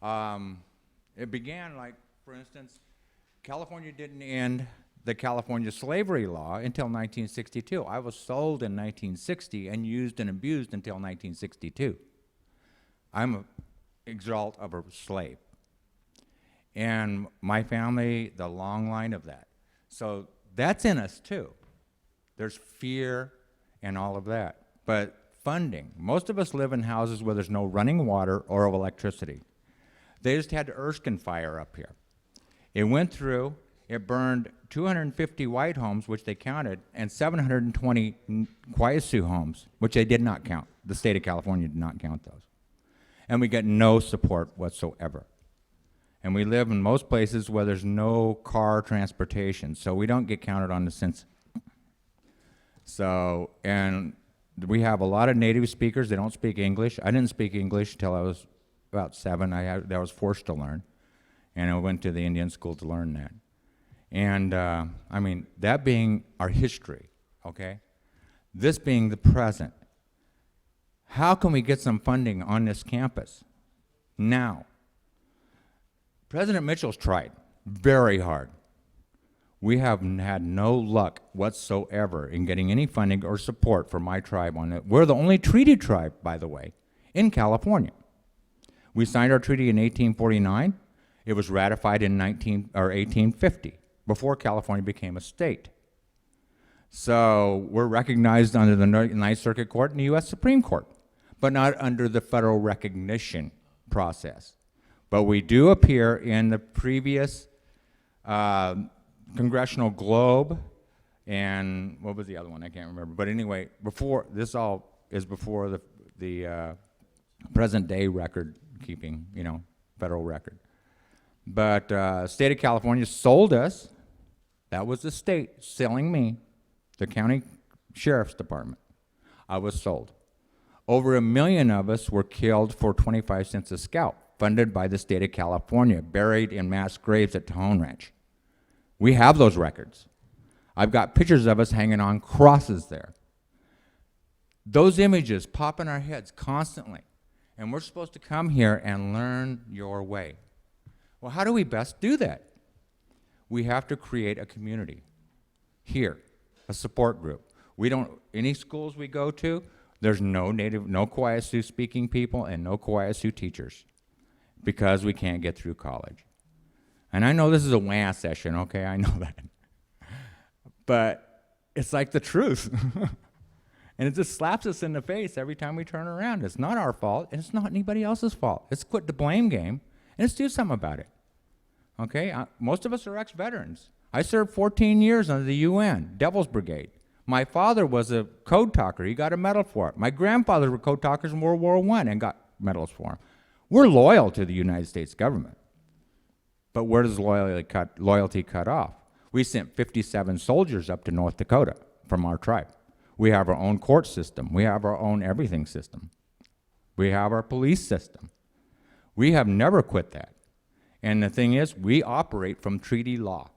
It began, like, for instance, California didn't end the California slavery law until 1962. I was sold in 1960 and used and abused until 1962. I'm an exalt of a slave. And my family, the long line of that. So that's in us too. There's fear and all of that. But funding, most of us live in houses where there's no running water or electricity. They just had the Erskine fire up here. It went through, it burned 250 white homes, which they counted, and 720 Quiet Sioux homes, which they did not count. The state of California did not count those. And we get no support whatsoever. And we live in most places where there's no car transportation, so we don't get counted on the census. So, and we have a lot of native speakers. They don't speak English. I didn't speak English until I was about 7. I was forced to learn, and I went to the Indian school to learn that. And I mean, that being our history, okay? This being the present, how can we get some funding on this campus now? President Mitchell's tried very hard. We have had no luck whatsoever in getting any funding or support for my tribe on it. We're the only treaty tribe, by the way, in California. We signed our treaty in 1849. It was ratified in 1850. Before California became a state. So we're recognized under the Ninth Circuit Court and the U.S. Supreme Court, but not under the federal recognition process. But we do appear in the previous Congressional Globe, and what was the other one? I can't remember. But anyway, before this all is before the present day record keeping, federal record. But state of California sold us. That was the state selling me, the county sheriff's department. I was sold. Over 1 million of us were killed for 25 cents a scalp, funded by the state of California, buried in mass graves at Tejon Ranch. We have those records. I've got pictures of us hanging on crosses there. Those images pop in our heads constantly. And we're supposed to come here and learn your way. Well, how do we best do that? We have to create a community here, a support group. We don't, any schools we go to, there's no Kauai Sioux speaking people and no Kauai Sioux teachers because we can't get through college. And I know this is a WAN session, okay, I know that. But it's like the truth. And it just slaps us in the face every time we turn around. It's not our fault, and it's not anybody else's fault. Let's quit the blame game, and let's do something about it. Okay, most of us are ex-veterans. I served 14 years under the UN, Devil's Brigade. My father was a code talker. He got a medal for it. My grandfathers were code talkers in World War I and got medals for them. We're loyal to the United States government. But where does loyalty cut off? We sent 57 soldiers up to North Dakota from our tribe. We have our own court system. We have our own everything system. We have our police system. We have never quit that. And the thing is, we operate from treaty law,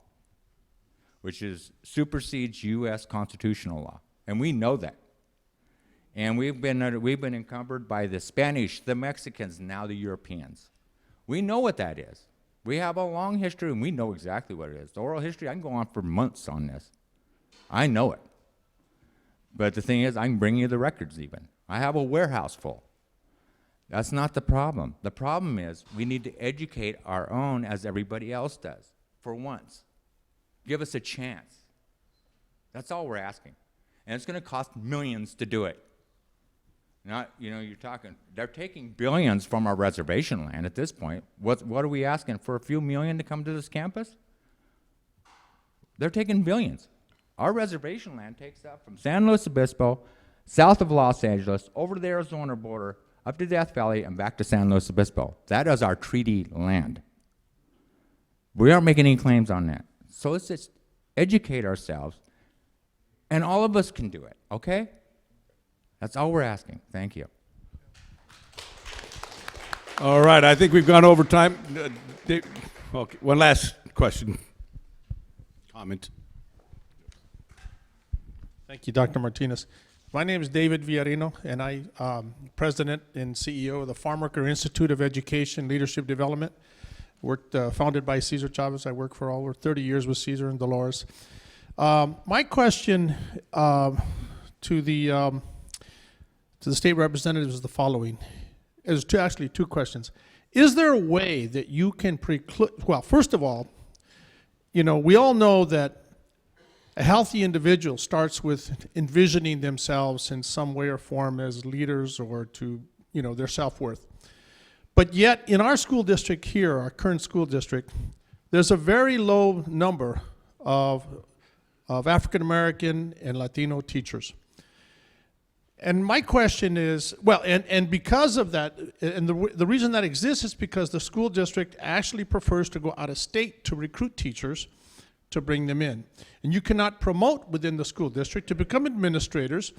which supersedes U.S. constitutional law. And we know that. And we've been encumbered by the Spanish, the Mexicans, now the Europeans. We know what that is. We have a long history, and we know exactly what it is. The oral history, I can go on for months on this. I know it. But the thing is, I can bring you the records even. I have a warehouse full. That's not the problem. The problem is we need to educate our own as everybody else does, for once. Give us a chance. That's all we're asking. And it's going to cost millions to do it. Not, you're talking, they're taking billions from our reservation land at this point. What are we asking, for a few million to come to this campus? They're taking billions. Our reservation land takes up from San Luis Obispo, south of Los Angeles, over to the Arizona border, up to Death Valley, and back to San Luis Obispo. That is our treaty land. We aren't making any claims on that. So let's just educate ourselves, and all of us can do it, okay? That's all we're asking. Thank you. All right, I think we've gone over time. Okay, one last question. Comment. Thank you, Dr. Martinez. My name is David Villarino, and I'm president and CEO of the Farm Worker Institute of Education Leadership Development. Founded by Cesar Chavez. I worked for over 30 years with Cesar and Dolores. My question to the state representatives is the following. There's two questions. Is there a way that you can preclude, well, first of all, we all know that a healthy individual starts with envisioning themselves in some way or form as leaders or to, their self-worth. But yet, in our school district here, our current school district, there's a very low number of African American and Latino teachers. And my question is, well, and because of that, and the reason that exists is because the school district actually prefers to go out of state to recruit teachers to bring them in. And you cannot promote within the school district to become administrators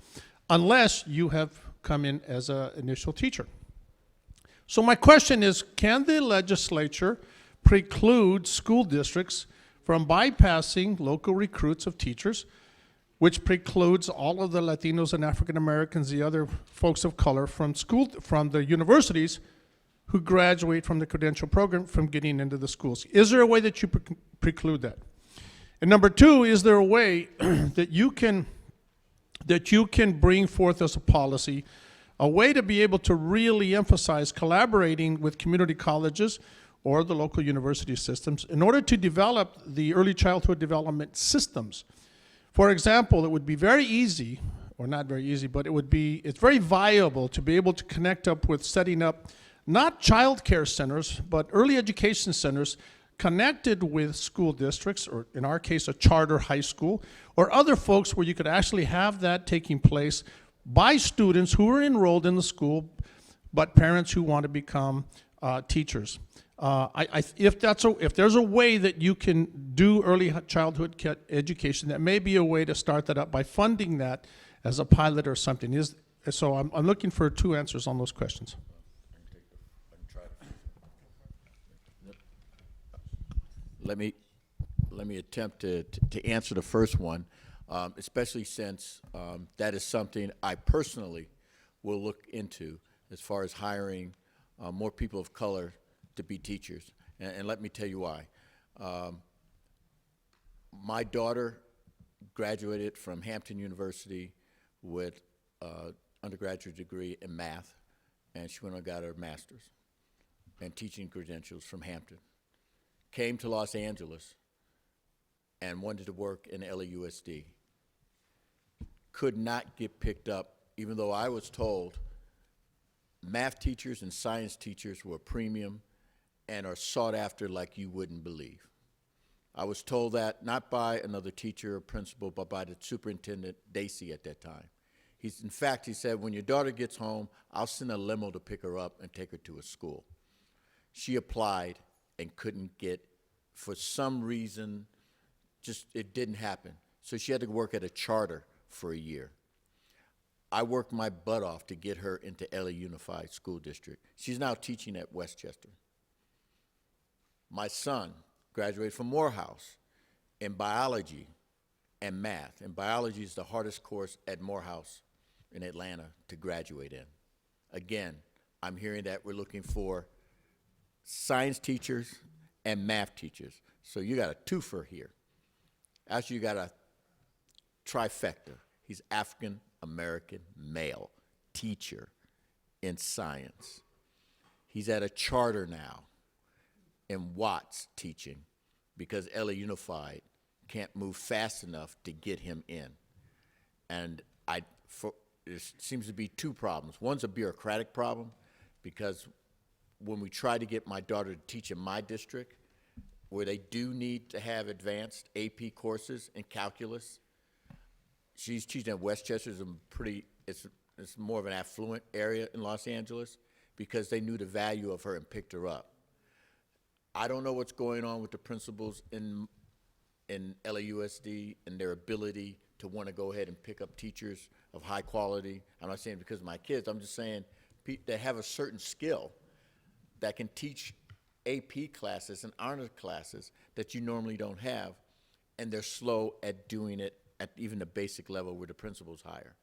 unless you have come in as an initial teacher. So my question is, can the legislature preclude school districts from bypassing local recruits of teachers, which precludes all of the Latinos and African Americans, the other folks of color from the universities who graduate from the credential program from getting into the schools? Is there a way that you preclude that? And number two, is there a way that you can bring forth as a policy a way to be able to really emphasize collaborating with community colleges or the local university systems in order to develop the early childhood development systems? For example, it would be very easy, or not very easy, but it's very viable to be able to connect up with setting up not child care centers, but early education centers connected with school districts, or in our case, a charter high school, or other folks where you could actually have that taking place by students who are enrolled in the school, but parents who want to become teachers. If there's a way that you can do early childhood education, that may be a way to start that up by funding that as a pilot or something. So I'm looking for two answers on those questions. Let me attempt to answer the first one, especially since that is something I personally will look into as far as hiring more people of color to be teachers. And let me tell you why. My daughter graduated from Hampton University with an undergraduate degree in math, and she went and got her master's and teaching credentials from Hampton. Came to Los Angeles and wanted to work in LAUSD. Could not get picked up, even though I was told math teachers and science teachers were a premium and are sought after like you wouldn't believe. I was told that not by another teacher or principal, but by the superintendent, Dacey, at that time. In fact, he said, when your daughter gets home, I'll send a limo to pick her up and take her to a school. She applied and couldn't get, for some reason, just it didn't happen. So she had to work at a charter for a year. I worked my butt off to get her into LA Unified School District. She's now teaching at Westchester. My son graduated from Morehouse in biology and math. And biology is the hardest course at Morehouse in Atlanta to graduate in. Again, I'm hearing that we're looking for science teachers and math teachers. So you got a twofer here. Actually, you got a trifecta. He's African American male teacher in science. He's at a charter now in Watts teaching because LA Unified can't move fast enough to get him in. And there seems to be two problems. One's a bureaucratic problem because when we try to get my daughter to teach in my district, where they do need to have advanced AP courses in calculus, she's teaching at Westchester. It's more of an affluent area in Los Angeles because they knew the value of her and picked her up. I don't know what's going on with the principals in LAUSD and their ability to want to go ahead and pick up teachers of high quality. I'm not saying because of my kids. I'm just saying they have a certain skill that can teach AP classes and honor classes that you normally don't have, and they're slow at doing it at even the basic level where the principal's higher.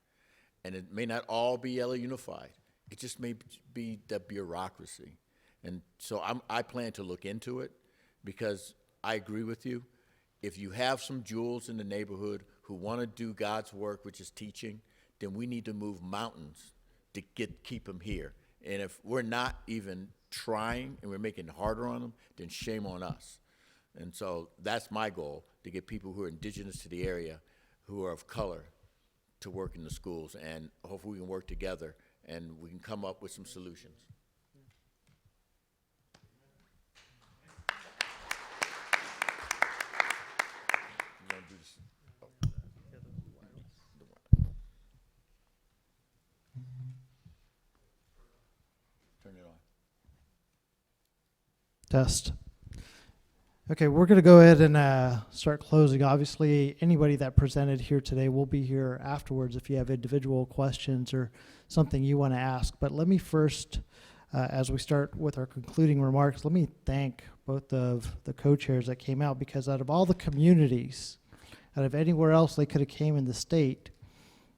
And it may not all be LA Unified. It just may be the bureaucracy. And so I plan to look into it because I agree with you. If you have some jewels in the neighborhood who want to do God's work, which is teaching, then we need to move mountains to keep them here. And if we're not even trying and we're making it harder on them, then shame on us. And so that's my goal, to get people who are indigenous to the area, who are of color, to work in the schools. And hopefully we can work together and we can come up with some solutions. Turn it on. Test. Okay, we're going to go ahead and start closing. Obviously, anybody that presented here today will be here afterwards if you have individual questions or something you want to ask. But let me first, as we start with our concluding remarks, let me thank both of the co-chairs that came out, because out of all the communities, out of anywhere else they could have came in the state,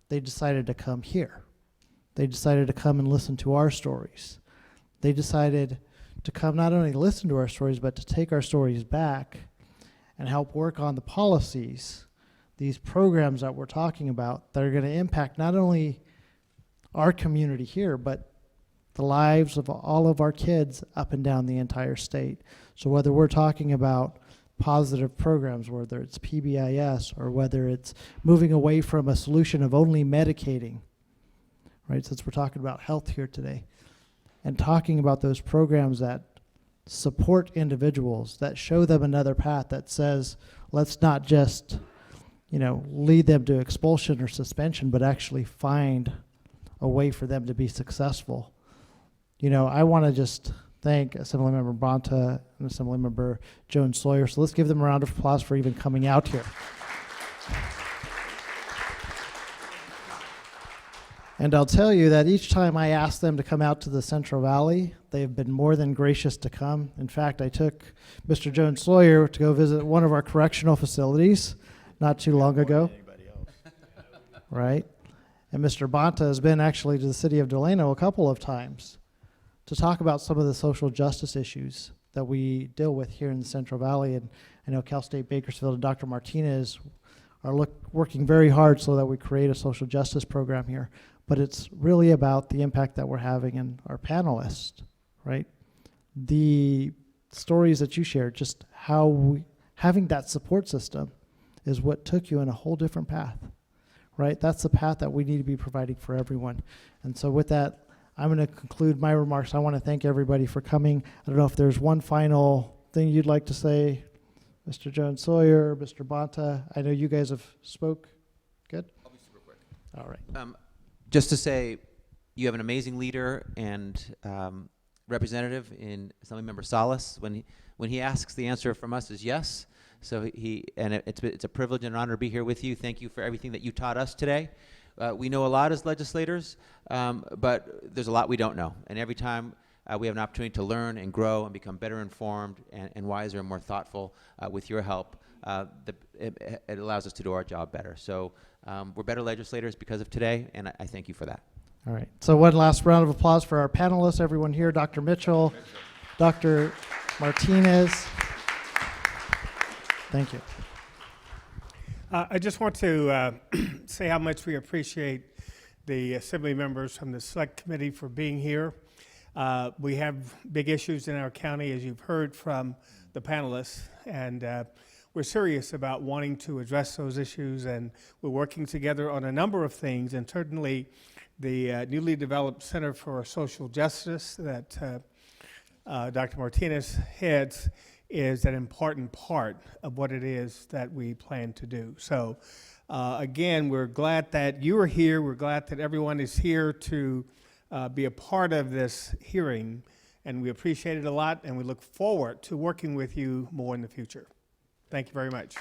they decided to come here. They decided to come and listen to our stories. They decided to come not only listen to our stories, but to take our stories back and help work on the policies, these programs that we're talking about that are going to impact not only our community here, but the lives of all of our kids up and down the entire state. So whether we're talking about positive programs, whether it's PBIS or whether it's moving away from a solution of only medicating, right, since we're talking about health here today, and talking about those programs that support individuals, that show them another path, that says, let's not just, lead them to expulsion or suspension, but actually find a way for them to be successful. I want to just thank Assemblymember Bonta and Assemblymember Jones-Sawyer. So let's give them a round of applause for even coming out here. And I'll tell you that each time I ask them to come out to the Central Valley, they've been more than gracious to come. In fact, I took Mr. Jones-Sawyer to go visit one of our correctional facilities not too long ago. Right? And Mr. Bonta has been actually to the city of Delano a couple of times to talk about some of the social justice issues that we deal with here in the Central Valley. And I know Cal State Bakersfield and Dr. Martinez are working very hard so that we create a social justice program here. But it's really about the impact that we're having in our panelists, right? The stories that you shared, just how having that support system is what took you in a whole different path, right? That's the path that we need to be providing for everyone. And so with that, I'm going to conclude my remarks. I want to thank everybody for coming. I don't know if there's one final thing you'd like to say, Mr. Jones-Sawyer, Mr. Bonta. I know you guys have spoke. Good? I'll be super quick. All right. Just to say, you have an amazing leader and representative in Assemblymember Salas. When he asks, the answer from us is yes. So it's a privilege and an honor to be here with you. Thank you for everything that you taught us today. We know a lot as legislators, but there's a lot we don't know. And every time we have an opportunity to learn and grow and become better informed and wiser and more thoughtful with your help, it allows us to do our job better. So we're better legislators because of today, and I thank you for that. All right. So one last round of applause for our panelists, everyone here, Dr. Mitchell, Dr. Martinez. Thank you. I just want to say how much we appreciate the Assembly members from the Select Committee for being here. We have big issues in our county, as you've heard from the panelists, and we're serious about wanting to address those issues, and we're working together on a number of things, and certainly the newly developed Center for Social Justice that Dr. Martinez heads is an important part of what it is that we plan to do. So again, we're glad that you are here. We're glad that everyone is here to be a part of this hearing, and we appreciate it a lot, and we look forward to working with you more in the future. Thank you very much.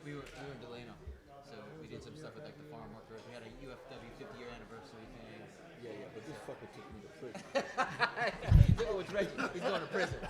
We were in Delano, so we did some stuff with like the farm workers. We had a UFW 50-year anniversary thing. Yeah, but this fucker took me to prison. He took it with Reggie. He's going to prison.